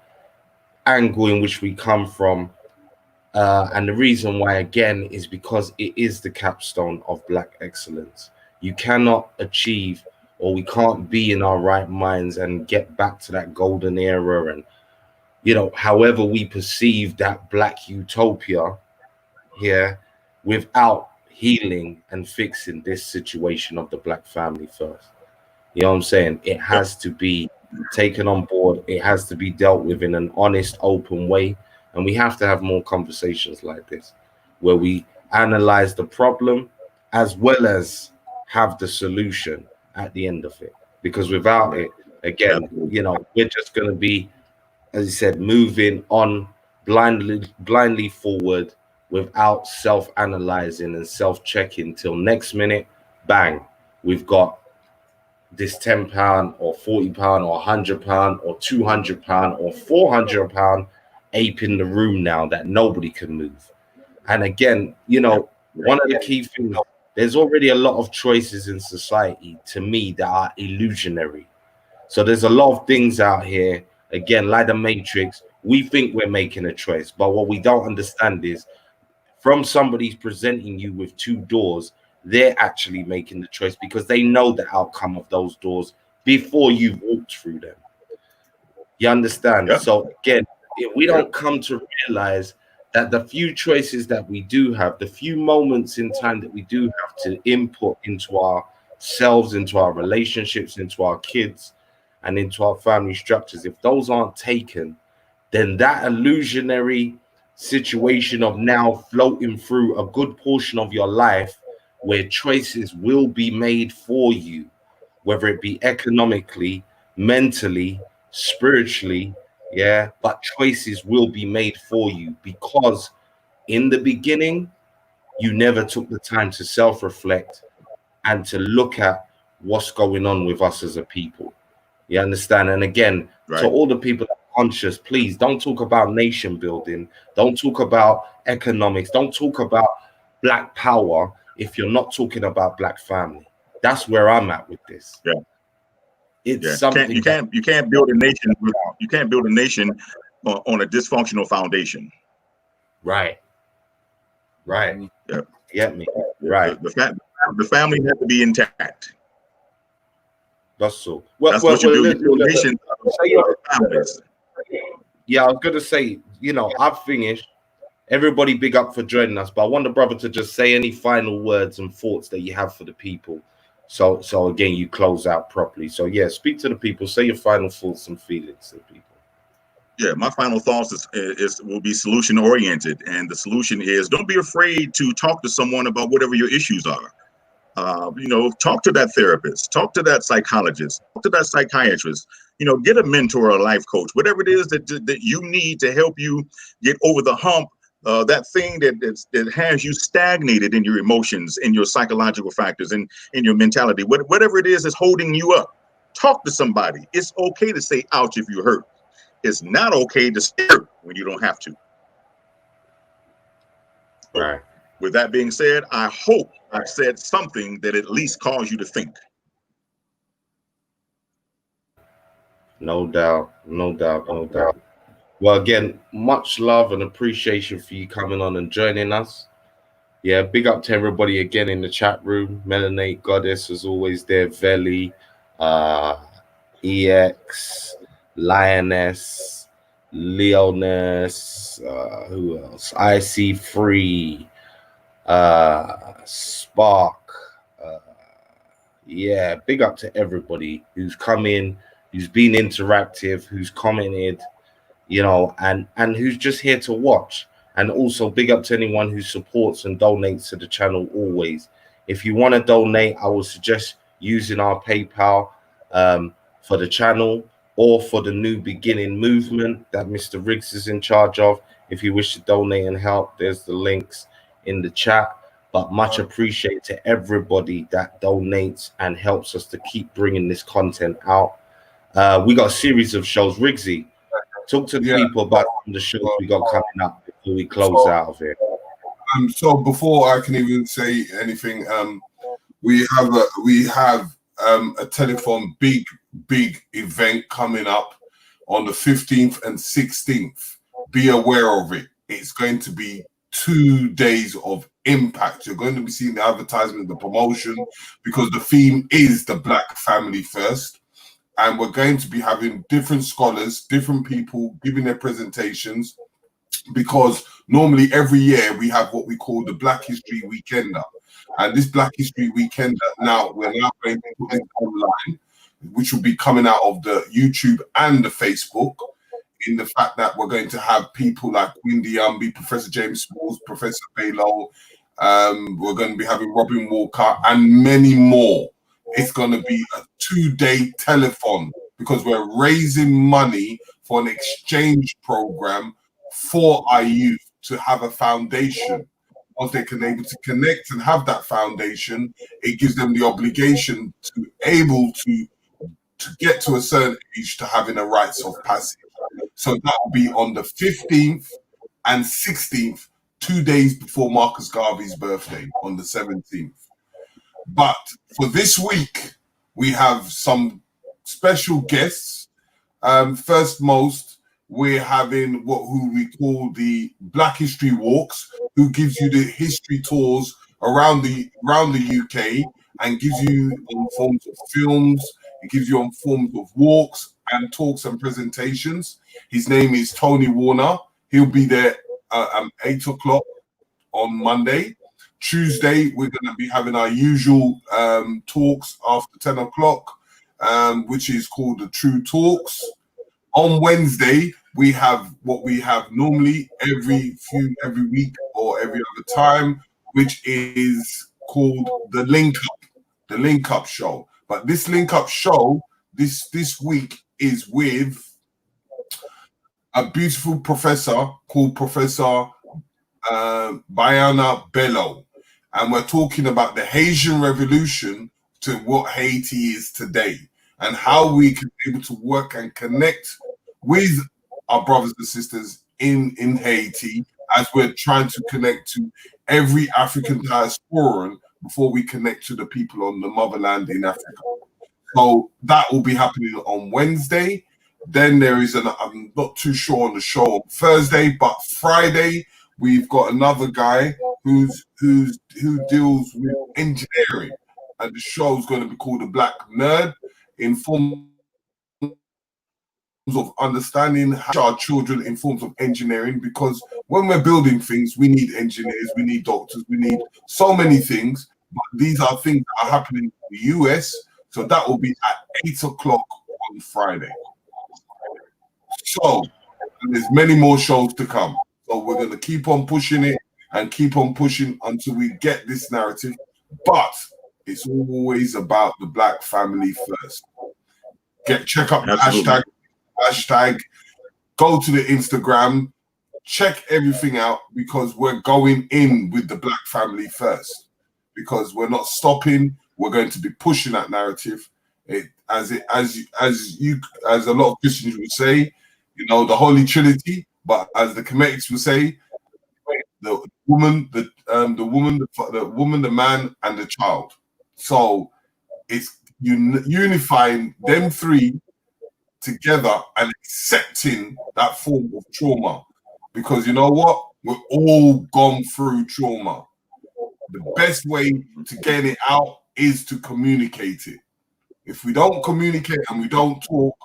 angle in which we come from. And the reason why, again, is because it is the capstone of Black excellence. You cannot achieve, or we can't be in our right minds and get back to that golden era and, you know, however we perceive that Black utopia here, without healing and fixing this situation of the Black family first. You know what I'm saying? It has to be taken on board. It has to be dealt with in an honest, open way. And we have to have more conversations like this, where we analyze the problem as well as have the solution at the end of it. Because without it, again, you know, we're just going to be, as you said, moving on blindly forward without self-analyzing and self-checking till next minute, bang, we've got this £10 or £40 or £100 or £200 or £400 ape in the room now that nobody can move. And again, you know, one of the key things, there's already a lot of choices in society, to me, that are illusionary. So there's a lot of things out here, again, like the Matrix, we think we're making a choice, but what we don't understand is from somebody presenting you with 2 doors, they're actually making the choice because they know the outcome of those doors before you've walked through them. You understand? So again, if we don't come to realize that the few choices that we do have, the few moments in time that we do have to input into ourselves, into our relationships, into our kids, and into our family structures, if those aren't taken, then that illusionary situation of now floating through a good portion of your life where choices will be made for you, whether it be economically, mentally, spiritually, yeah, but choices will be made for you because in the beginning, you never took the time to self-reflect and to look at what's going on with us as a people. You understand? And again, to Right. all the people that are conscious, please don't talk about nation building. Don't talk about economics. Don't talk about black power if you're not talking about black family. That's where I'm at with this. Yeah. It's Yeah. something You can't build a nation. You can't build a nation on a dysfunctional foundation. right. Yeah. Get me? Right. The family has to be intact. That's all. That's what you build. You build Look, nations say out of families. yeah, I was gonna say, I've finished. Everybody big up for joining us, but I want the brother to just say any final words and thoughts that you have for the people. So again, you close out properly. So yeah, speak to the people, say your final thoughts and feelings to the people. Yeah, my final thoughts will be solution oriented, and the solution is don't be afraid to talk to someone about whatever your issues are. Talk to that therapist, talk to that psychologist, talk to that psychiatrist. Get a mentor or a life coach, whatever it is that you need to help you get over the hump. That thing that has you stagnated in your emotions, in your psychological factors, and in your mentality, whatever it is that's holding you up. Talk to somebody. It's okay to say ouch if you hurt. It's not okay to say hurt when you don't have to. Right. With that being said, I hope I've said something that at least caused you to think. No doubt. Well, again, much love and appreciation for you coming on and joining us. Yeah, big up to everybody again in the chat room. Melanate Goddess is always there. Veli, EX, Lioness, Leoness, who else? IC Free, Spark. Yeah, big up to everybody who's come in, who's been interactive, who's commented, and who's just here to watch. And also big up to anyone who supports and donates to the channel always. If you want to donate, I would suggest using our PayPal for the channel or for the New Beginning movement that Mr. Riggs is in charge of. If you wish to donate and help, there's the links in the chat. But much appreciate to everybody that donates and helps us to keep bringing this content out. We got a series of shows. Riggsy, talk to the people about the shows we got coming up before we close out of here. So before I can even say anything, we have a telephone big event coming up on the 15th and 16th. Be aware of it. It's going to be 2 days of impact. You're going to be seeing the advertisement, the promotion, because the theme is the Black family first. And we're going to be having different scholars, different people giving their presentations, because normally every year we have what we call the Black History Weekender. And this Black History Weekender, we're now going to put this online, which will be coming out of the YouTube and the Facebook, in the fact that we're going to have people like Windy Umby, Professor James Smalls, Professor Balo, we're going to be having Robin Walker and many more. It's going to be a 2-day telethon because we're raising money for an exchange program for our youth to have a foundation. Once they can able to connect and have that foundation, it gives them the obligation to able to get to a certain age to having a rites of passage. So that will be on the 15th and 16th, 2 days before Marcus Garvey's birthday on the 17th. But for this week, we have some special guests. First most, we're having who we call the Black History Walks, who gives you the history tours around the UK and gives you in forms of films, it gives you in forms of walks and talks and presentations. His name is Tony Warner. He'll be there at 8 o'clock on Monday. Tuesday, we're going to be having our usual talks after 10 o'clock. which is called the True Talks. On Wednesday, we have what we have normally every week or every other time, which is called the Link Up Show. But this Link Up Show this week is with a beautiful professor called Professor Bayana Bello, and we're talking about the Haitian Revolution to what Haiti is today, and how we can be able to work and connect with our brothers and sisters in Haiti, as we're trying to connect to every African diasporan before we connect to the people on the motherland in Africa. So that will be happening on Wednesday. Then there is I'm not too sure on the show on Thursday, but Friday we've got another guy who deals with engineering, and the show is going to be called The Black Nerd, in forms of understanding our children in forms of engineering, because when we're building things, we need engineers, we need doctors, we need so many things. But these are things that are happening in the US, so that will be at 8 o'clock on Friday. So there's many more shows to come. So we're going to keep on pushing it and keep on pushing until we get this narrative. But it's always about the Black family first. Check up the hashtag, go to the Instagram, check everything out, because we're going in with the Black family first. Because we're not stopping, we're going to be pushing that narrative. As a lot of Christians would say, the Holy Trinity, but as the Cometics would say, the woman, the man, and the child. So it's unifying them three together and accepting that form of trauma, because you know what, we're all gone through trauma. The best way to get it out is to communicate it. If we don't communicate and we don't talk,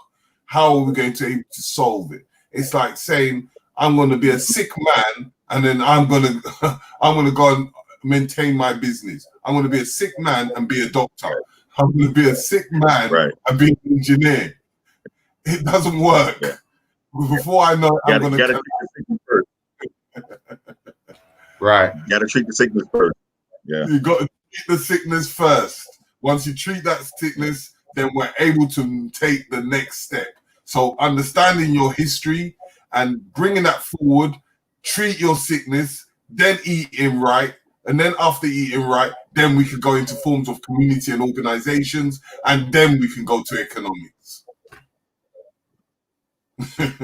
how are we going to be able to solve it? It's like saying, I'm going to be a sick man and then I'm going to go and maintain my business. I'm going to be a sick man and be a doctor. I'm going to be a sick man and be an engineer. It doesn't work. Yeah. Before I know, I'm going to right. You got to treat the sickness first. Yeah, you got to treat the sickness first. Once you treat that sickness, then we're able to take the next step. So understanding your history and bringing that forward, treat your sickness, then eating right, and then after eating right, then we can go into forms of community and organizations, and then we can go to economics.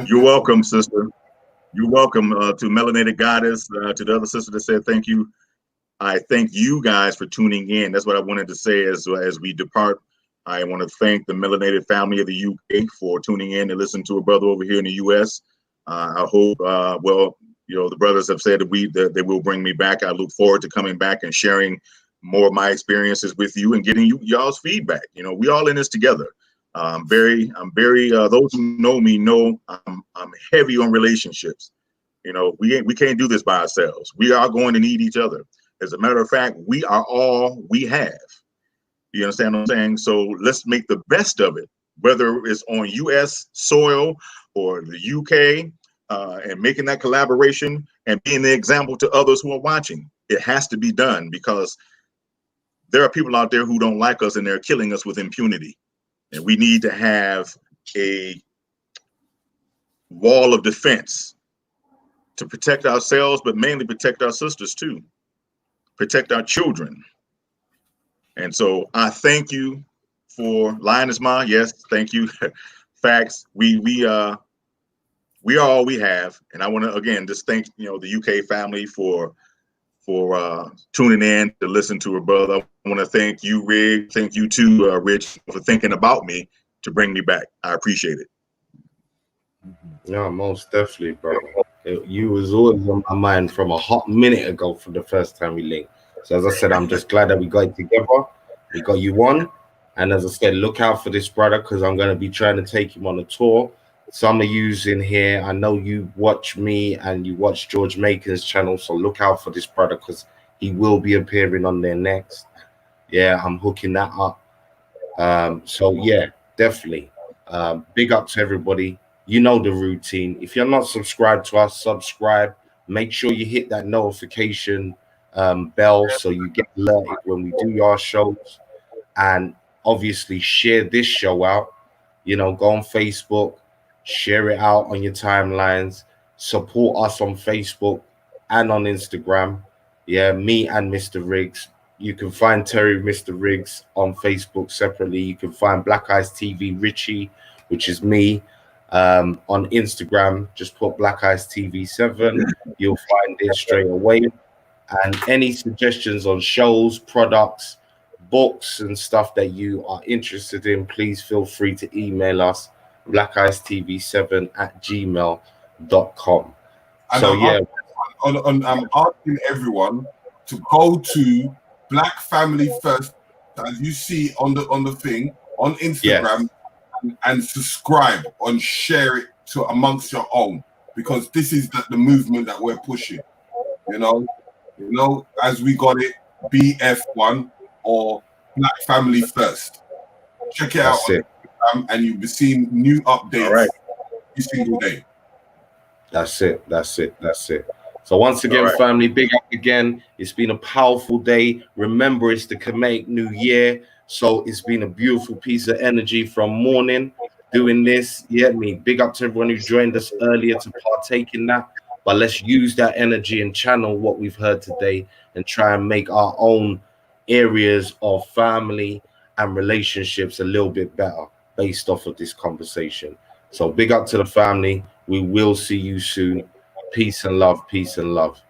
You're welcome, sister. You're welcome to Melanated Goddess, to the other sister that said thank you. I thank you guys for tuning in. That's what I wanted to say as we depart. I want to thank the Melanated family of the UK for tuning in and listening to a brother over here in the US. I hope, the brothers have said that they will bring me back. I look forward to coming back and sharing more of my experiences with you and getting y'all's feedback. We all in this together. I'm very, those who know me know I'm heavy on relationships. We can't do this by ourselves. We are going to need each other. As a matter of fact, we are all we have. You understand what I'm saying? So let's make the best of it, whether it's on US soil or the UK, and making that collaboration and being the example to others who are watching. It has to be done, because there are people out there who don't like us and they're killing us with impunity. And we need to have a wall of defense to protect ourselves, but mainly protect our sisters too, protect our children. And so I thank you for Lioness Ma. Yes, thank you. Facts. We are all we have. And I want to again just thank the UK family for tuning in to listen to a brother. I want to thank you, Rig. Thank you too, Rich, for thinking about me to bring me back. I appreciate it. No, most definitely, bro. You was always on my mind from a hot minute ago from the first time we linked. So as I said, I'm just glad that we got it together. We got you on. And as I said, look out for this brother, because I'm going to be trying to take him on a tour. Some of yous in here, I know you watch me and you watch George Macon's channel. So look out for this brother, because he will be appearing on there next. Yeah, I'm hooking that up. So yeah, definitely. Big up to everybody. You know the routine. If you're not subscribed to us, subscribe. Make sure you hit that notification bell so you get alerted when we do our shows. And obviously, share this show out. You know, go on Facebook, share it out on your timelines. Support us on Facebook and on Instagram. Yeah, me and Mr. Riggs. You can find Terry Mr. Riggs on Facebook separately. You can find Black Eyes TV Richie, which is me. On Instagram, just put Black Eyes TV 7. You'll find it straight away. And any suggestions on shows, products, books, and stuff that you are interested in, please feel free to email us blackeyestv7@gmail.com. And So yeah, I'm asking everyone to go to Black Family First, as you see on the thing on Instagram, and subscribe and share it to amongst your own, because this is the movement that we're pushing. You know, as we got it, BF1 or Black Family First. Check it out on Instagram, and you'll be seeing new updates every single day. That's it. So once again, family, big up again. It's been a powerful day. Remember, it's the Kemetic New Year. So it's been a beautiful piece of energy from morning doing this. Yeah, big up to everyone who joined us earlier to partake in that. But let's use that energy and channel what we've heard today and try and make our own areas of family and relationships a little bit better based off of this conversation. So big up to the family. We will see you soon. Peace and love. Peace and love.